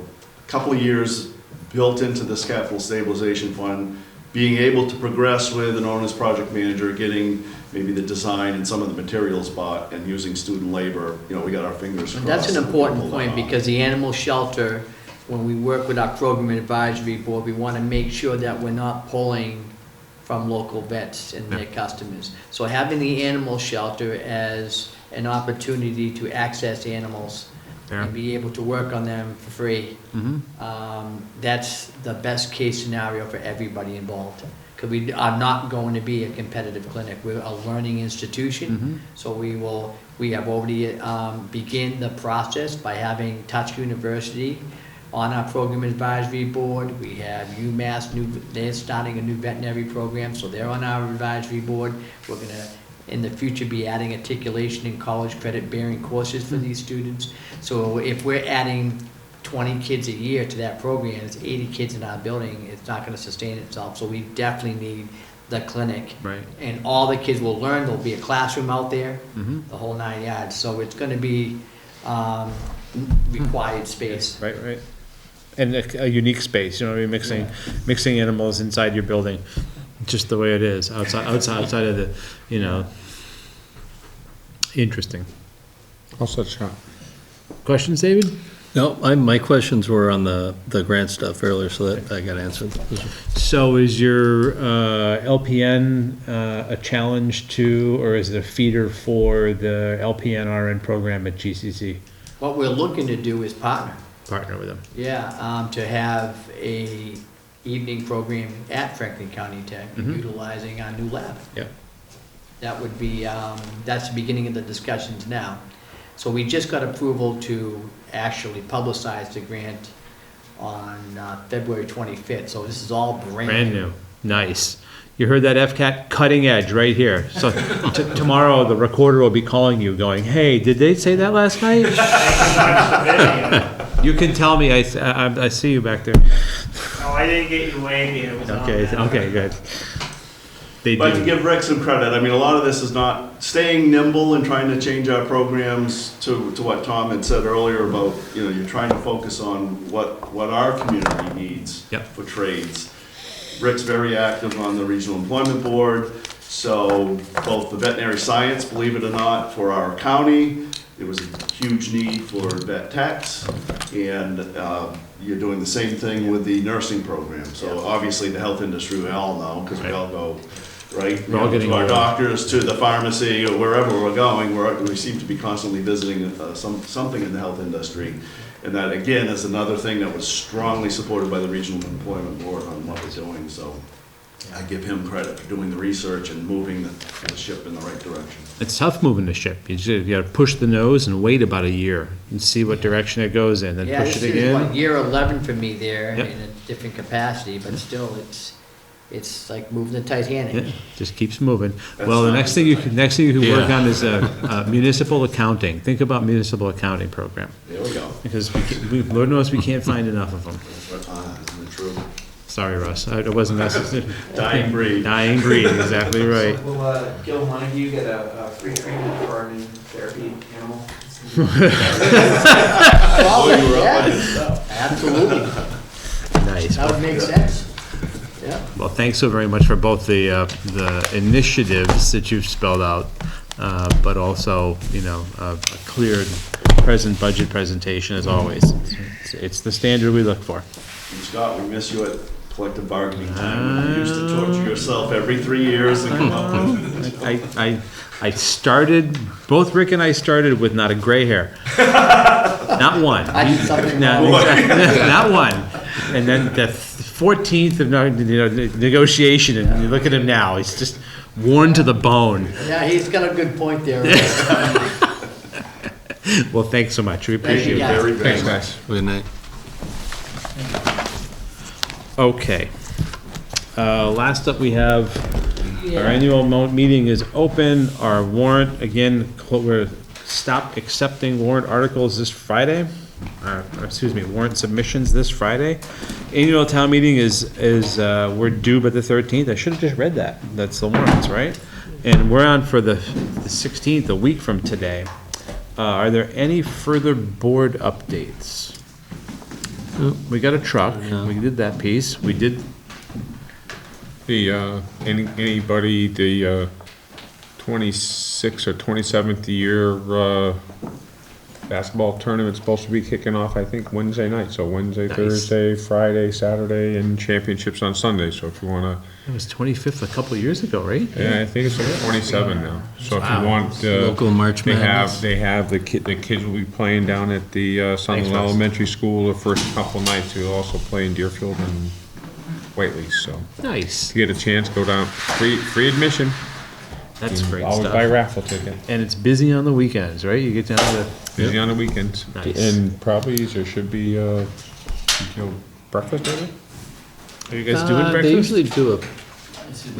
S7: couple of years built into this capital stabilization fund, being able to progress with an owner's project manager, getting maybe the design and some of the materials bought, and using student labor, we got our fingers crossed.
S10: That's an
S7: that we
S10: important
S7: pull that
S10: point,
S7: off.
S10: because the animal shelter, when we work with our program advisory board, we want to make sure that we're not pulling from local vets and their customers. So having the animal shelter as an opportunity to access animals and be able to work on them for free, that's the best case scenario for everybody involved. Because we are not going to be a competitive clinic. We're a learning institution. So we have already begun the process by having Touch University on our program advisory board. We have UMass, they're starting a new veterinary program, so they're on our advisory board. We're gonna, in the future, be adding articulation and college credit bearing courses for these students. So if we're adding 20 kids a year to that program, it's 80 kids in our building, it's not gonna sustain itself. So we definitely need the clinic.
S1: Right.
S10: And all the kids will learn, there'll be a classroom out there, the whole 9 yards. So it's gonna be required space.
S1: Right. And a unique space, mixing animals inside your building, just the way it is, outside of the, Interesting.
S2: I'll set shot.
S1: Questions, David?
S4: No, my questions were on the grant stuff earlier, so that I got answered.
S1: So is your LPN a challenge to, or is it a feeder for the LPN RN program at GCC?
S10: What we're looking to do is partner.
S1: Partner with them.
S10: Yeah, to have a evening program at Franklin County Tech, utilizing our new lab.
S1: Yep.
S10: That would be, that's the beginning of the discussions now. So we just got approval to actually publicize the grant on February 25th, so this is all
S1: Brand new. Nice. You heard that, FCAT? Cutting edge right here. So tomorrow, the recorder will be calling you going, hey, did they say that last night? You can tell me, I see you back there.
S12: Oh, I didn't get you waving, it was on
S1: Okay,
S12: there.
S1: okay, good. They
S7: But to
S1: do.
S7: give Rick some credit, I mean, a lot of this is not staying nimble and trying to change our programs to what Tom had said earlier about, you know, you're trying to focus on what our community needs
S1: Yep.
S7: for trades. Rick's very active on the Regional Employment Board, so both the veterinary science, believe it or not, for our county, there was a huge need for vet techs, and you're doing the same thing with the nursing program. So obviously, the health industry, we all know, because we all go, right?
S1: We're all getting
S7: to our
S1: older.
S7: doctors, to the pharmacy, or wherever we're going, we seem to be constantly visiting something in the health industry. And that, again, is another thing that was strongly supported by the Regional Employment Board on what we're doing. So I give him credit for doing the research and moving the ship in the right direction.
S1: It's tough moving the ship. You gotta push the nose and wait about a year and see what direction it goes in, then
S10: Yeah,
S1: push
S10: this
S1: it
S10: is what,
S1: again.
S10: year 11 for me there,
S1: Yep.
S10: in a different capacity, but still, it's like moving the Titanic.
S1: Yeah, just keeps moving.
S7: That's
S1: Well, the
S7: fine.
S1: next thing you can work
S4: Yeah.
S1: on is municipal accounting. Think about municipal accounting program.
S7: There we go.
S1: Because Lord knows we can't find enough of them.
S7: Isn't it true?
S1: Sorry, Russ, it wasn't necessary.
S7: Dying breed.
S1: Dying breed, exactly right.
S12: So will Gil Montague get a free treatment for our new therapy animal?
S10: Probably, yeah, absolutely,
S1: Nice.
S10: that would make sense, yeah.
S1: Well, thanks so very much for both the initiatives that you've spelled out, but also, a clear present budget presentation as always. It's the standard we look for.
S7: And Scott, we miss you at collective bargaining time. You used to torture yourself every 3 years and come up with.
S1: I started, both Rick and I started with not a gray hair. Not one.
S10: I did something
S1: No,
S10: wrong.
S1: not one. And then the 14th of negotiation, and you look at him now, he's just worn to the bone.
S10: Yeah, he's got a good point there.
S1: Well, thanks so much. We appreciate
S10: you,
S1: it.
S10: guys.
S7: Very, very
S2: Thanks,
S7: much.
S2: guys.
S4: Good night.
S1: Okay. Last up, we have our annual meeting is open. Our warrant, again, we're stop accepting warrant articles this Friday. Warrant submissions this Friday. Annual town meeting is we're due by the 13th. I should have just read that. That's the warrants, right? And we're on for the 16th, a week from today. Are there any further board updates? We got a truck. We did that piece. We did.
S2: Anybody, the 26th or 27th year basketball tournament's supposed to be kicking off, I think, Wednesday night. So Wednesday,
S1: Nice.
S2: Thursday, Friday, Saturday, and championships on Sunday. So if you wanna,
S1: It was 25th a couple of years ago, right?
S2: yeah, I think it's like 27 now. So if
S1: Wow.
S2: you want,
S4: Local March Madness.
S2: they have the kids will be playing down at the Sunderland
S1: Russ.
S2: Elementary School the first couple nights. We'll also play in Deerfield and Whately. So
S1: Nice.
S2: if you get a chance, go down. Free admission.
S1: That's great
S2: Always
S1: stuff.
S2: buy raffle ticket.
S1: And it's busy on the weekends, right? You get down to
S2: Busy on the weekends.
S1: Nice.
S2: And probably there should be, breakfast maybe?
S1: Are you guys doing
S4: They
S1: breakfast?
S4: usually do a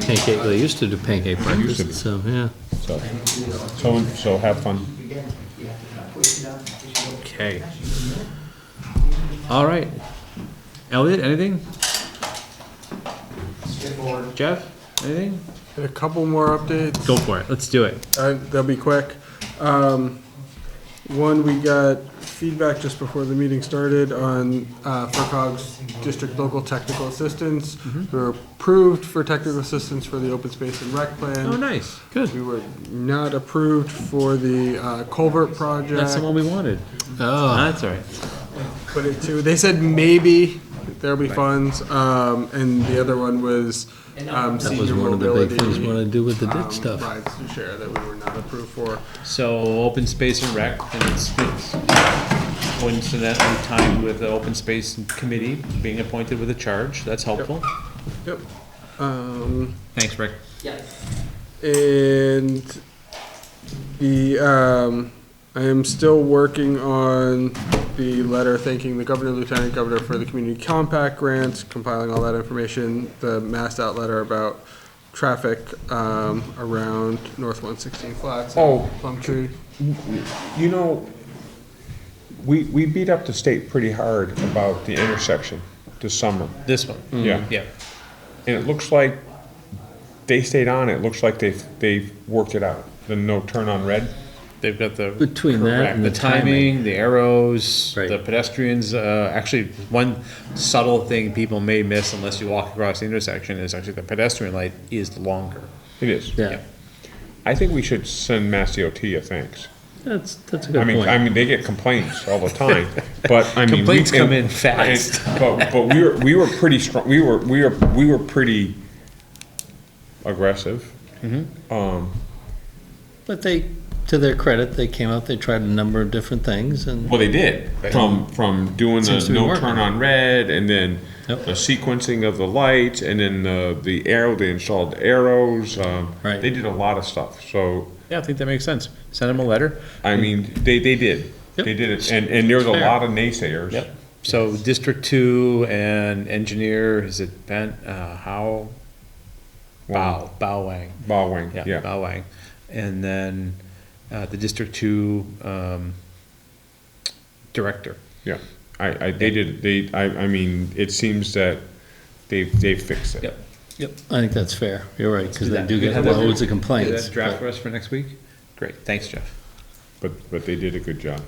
S4: pancake, they used to do pancake
S2: used to be.
S4: breakfast, so, yeah.
S2: So have fun.
S1: Okay. All right. Elliot, anything? Jeff, anything?
S3: A couple more updates.
S1: Go for it. Let's do it.
S3: They'll be quick. One, we got feedback just before the meeting started on FERCog's district local technical assistance. We were approved for technical assistance for the open space and rec plan.
S1: Oh, nice, good.
S3: We were not approved for the culvert project.
S1: That's the one we wanted.
S4: Oh,
S1: That's all right.
S3: Put it to, they said maybe there'll be funds, and the other one was
S4: that was
S3: senior
S4: one of the
S3: mobility.
S4: big things we want to do with the ditch stuff.
S3: Rides to share that we were not approved for.
S1: So, open space and rec, and it's coincidentally timed with the open space committee being appointed with a charge, that's helpful.
S3: Yep.
S1: Thanks, Rick.
S10: Yeah.
S3: And the, I am still working on the letter thanking the governor, lieutenant governor for the community compact grants, compiling all that information, the massed out letter about traffic, around North 116 Flats.
S2: Oh.
S3: Plum Tree.
S2: You know, we beat up the state pretty hard about the intersection this summer.
S1: This one.
S2: Yeah.
S1: Yeah.
S2: And it looks like they stayed on it. Looks like they've worked it out. The no turn on red.
S1: They've got the.
S4: Between that and
S1: The
S4: the
S1: timing, the arrows,
S4: Right.
S1: the pedestrians, actually, one subtle thing people may miss unless you walk across the intersection is actually the pedestrian light is longer.
S2: It is.
S4: Yeah,
S2: I think we should send Mass DOT a thanks.
S4: that's a good
S2: I
S4: point.
S2: mean, they get complaints all the time, but I mean.
S1: Complaints come in fast.
S2: But we were pretty strong, we were pretty aggressive.
S4: But they, to their credit, they came out, they tried a number of different things, and
S2: Well, they did, from doing the
S4: Seems to be
S2: no
S4: working.
S2: turn on red, and then
S4: Yep.
S2: the sequencing of the lights, and then the arrow, they installed the arrows,
S4: Right.
S2: they did a lot of stuff, so,
S1: Yeah, I think that makes sense. Send them a letter.
S2: I mean, they did.
S4: Yep.
S2: They did it, and there was a lot of naysayers.
S1: Yep. So District Two and engineer, is it Ben, How? Bao Wang.
S2: Bowwing,
S1: Yeah,
S2: yeah.
S1: Bao Wang. And then, the District Two, director.
S2: Yeah, I mean, it seems that they fixed it.
S1: Yep.
S4: Yep, I think that's fair, you're right, because they
S1: that.
S4: do
S1: You
S4: get
S1: have that-
S4: loads of
S1: Is
S4: complaints.
S1: that draft
S4: but-
S1: for us for next week? Great, thanks, Jeff.
S2: But they did a good job.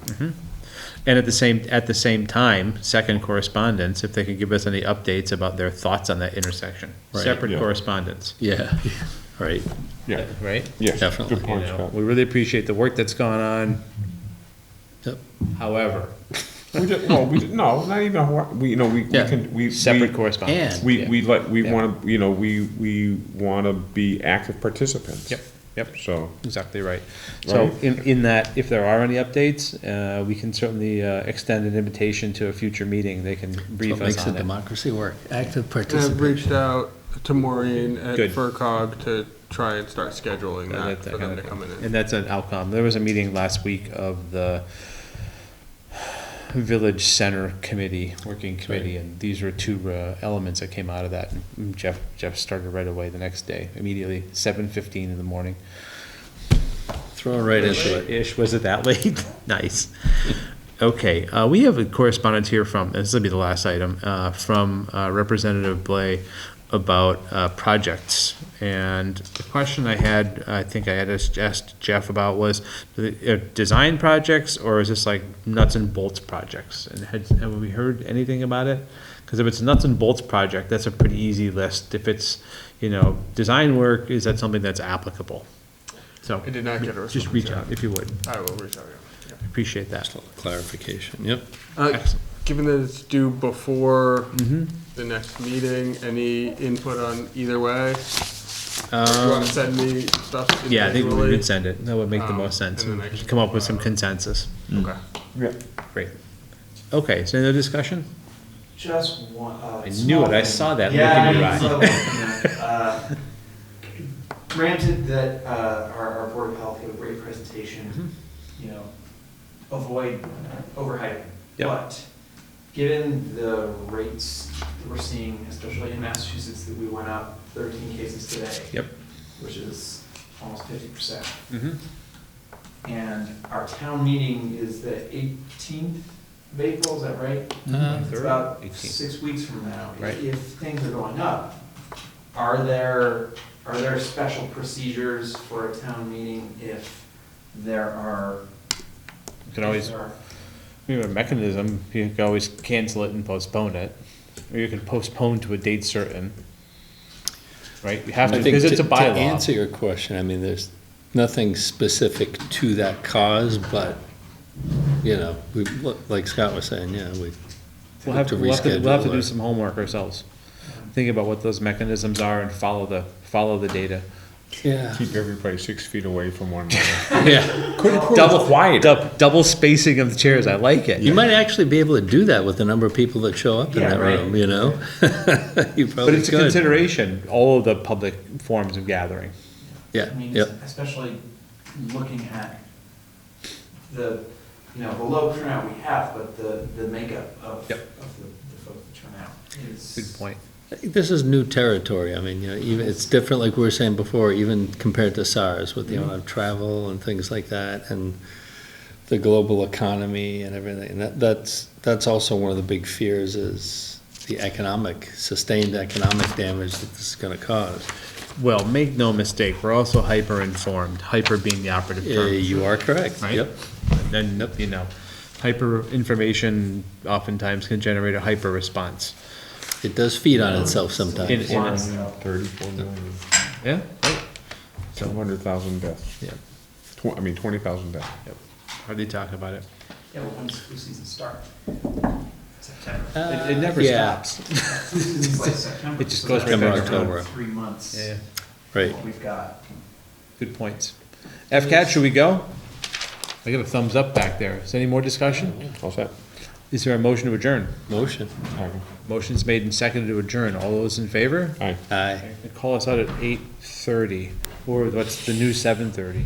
S1: And at the same time, second correspondence, if they could give us any updates about their thoughts on that intersection.
S4: Right,
S1: Separate
S2: yeah.
S1: correspondence,
S4: Yeah, right,
S2: Yeah,
S1: right?
S2: yes,
S4: Definitely.
S2: good
S1: You
S2: point,
S1: know,
S2: Scott.
S1: we really appreciate the work that's gone on.
S4: Yep.
S1: However,
S2: No, not even, we
S4: Yeah.
S2: can,
S1: separate correspondence.
S4: And-
S2: we
S1: Yeah.
S2: wanna, we wanna be active participants.
S1: Yep, yep.
S2: So,
S1: Exactly right. So
S2: Right.
S1: in that, if there are any updates, we can certainly extend an invitation to a future meeting. They can brief
S4: what
S1: us
S4: makes the
S1: on it.
S4: democracy work, active
S3: I've
S4: participation.
S3: reached out to Maureen at
S1: Good.
S3: FERCog to try and start scheduling
S1: Yeah,
S3: that
S1: that
S3: for them
S1: kind
S3: to
S1: of
S3: come
S1: thing.
S3: in.
S1: And that's an outcome. There was a meeting last week of the Village Center Committee, Working Committee, and these were two elements that came out of that. And Jeff started right away the next day, immediately, 7:15 in the morning.
S4: Throw it right into it.
S1: Ish, was it that late? Nice. Okay, we have a correspondence here from, this will be the last item, from Representative Blay about projects. And the question I had, I think I had asked Jeff about was, design projects, or is this like nuts and bolts projects? And have we heard anything about it? Because if it's a nuts and bolts project, that's a pretty easy list. If it's, design work, is that something that's applicable? So,
S3: I did not get a response.
S1: just reach
S3: yet.
S1: out if you would.
S3: I will reach out, yeah.
S1: Appreciate that.
S4: Clarification, yep.
S1: Excellent.
S3: Given that it's due before
S1: Mm-hmm.
S3: the next meeting, any input on either way? You want to send me stuff
S1: Yeah, I think we
S3: individually?
S1: could send it. That would make the most sense.
S3: and then I can-
S1: Come up with some consensus.
S3: Okay.
S1: Great. Okay, so no discussion?
S12: Just one.
S1: I knew it. I saw that look
S12: Yeah,
S1: in your
S12: I
S1: eye.
S12: saw that. Granted that our Board of Health gave a great presentation, avoid overhyping.
S1: Yep.
S12: But given the rates that we're seeing, especially in Massachusetts, that we went up 13 cases today.
S1: Yep.
S12: Which is almost 50%.
S1: Mm-hmm.
S12: And our town meeting is the 18th of April, is that right? It's about
S1: 18th.
S12: 6 weeks from now.
S1: Right.
S12: If things are going up, are there special procedures for a town meeting if there are?
S1: You can always, You have a mechanism, you can always cancel it and postpone it, or you can postpone to a date certain. Right, you have to,
S4: I think
S1: because it's a
S4: to
S1: bylaw.
S4: answer your question, I mean, there's nothing specific to that cause, but, you know, we, like Scott was saying, yeah, we
S1: We'll have to do
S4: reschedule.
S1: some homework ourselves. Think about what those mechanisms are and follow the data.
S4: Yeah.
S2: Keep everybody 6 feet away from one another.
S4: Yeah.
S1: Double spacing of the chairs, I like it.
S4: You might actually be able to do that with the number of people that show up in
S12: Yeah,
S4: that
S12: right.
S4: room, you know? You
S1: But
S4: probably
S1: it's a
S4: could.
S1: consideration, all of the public forms of gathering.
S4: Yeah,
S12: I mean,
S4: yep.
S12: especially looking at the, you know, the low turnout we have, but the makeup of,
S1: Yep.
S12: of the folks that turn out is.
S1: Good point.
S4: This is new territory. I mean, you know, even, it's different, like we were saying before, even compared to SARS with the amount of travel and things like that, and the global economy and everything. And that's also one of the big fears is the sustained economic damage that this is gonna cause.
S1: Well, make no mistake, we're also hyper-informed, hyper being the operative term.
S4: You are correct,
S1: Right?
S4: yep.
S1: And then, you know, hyper-information oftentimes can generate a hyper-response.
S4: It does feed on itself sometimes.
S1: In a-
S2: 34 million,
S1: Yeah, right.
S2: 200,000 deaths.
S1: Yeah.
S2: 20,000 deaths.
S1: Yep. Hardly talk about it.
S12: Yeah, well, when's flu season start? September.
S1: It never
S4: yeah.
S1: stops.
S12: Flu season's like September.
S1: It just
S12: so
S1: goes
S12: that's
S1: right back
S12: about
S4: to October.
S12: 3 months.
S1: Yeah,
S4: Right.
S12: What we've got.
S1: good points. FCAT, should we go? I got a thumbs up back there. Is there any more discussion?
S2: All set.
S1: Is there a motion to adjourn?
S4: Motion.
S1: Motion's made and seconded to adjourn. All those in favor?
S2: Aye.
S4: Aye.
S1: Call us out at 8:30, or what's the new 7:30?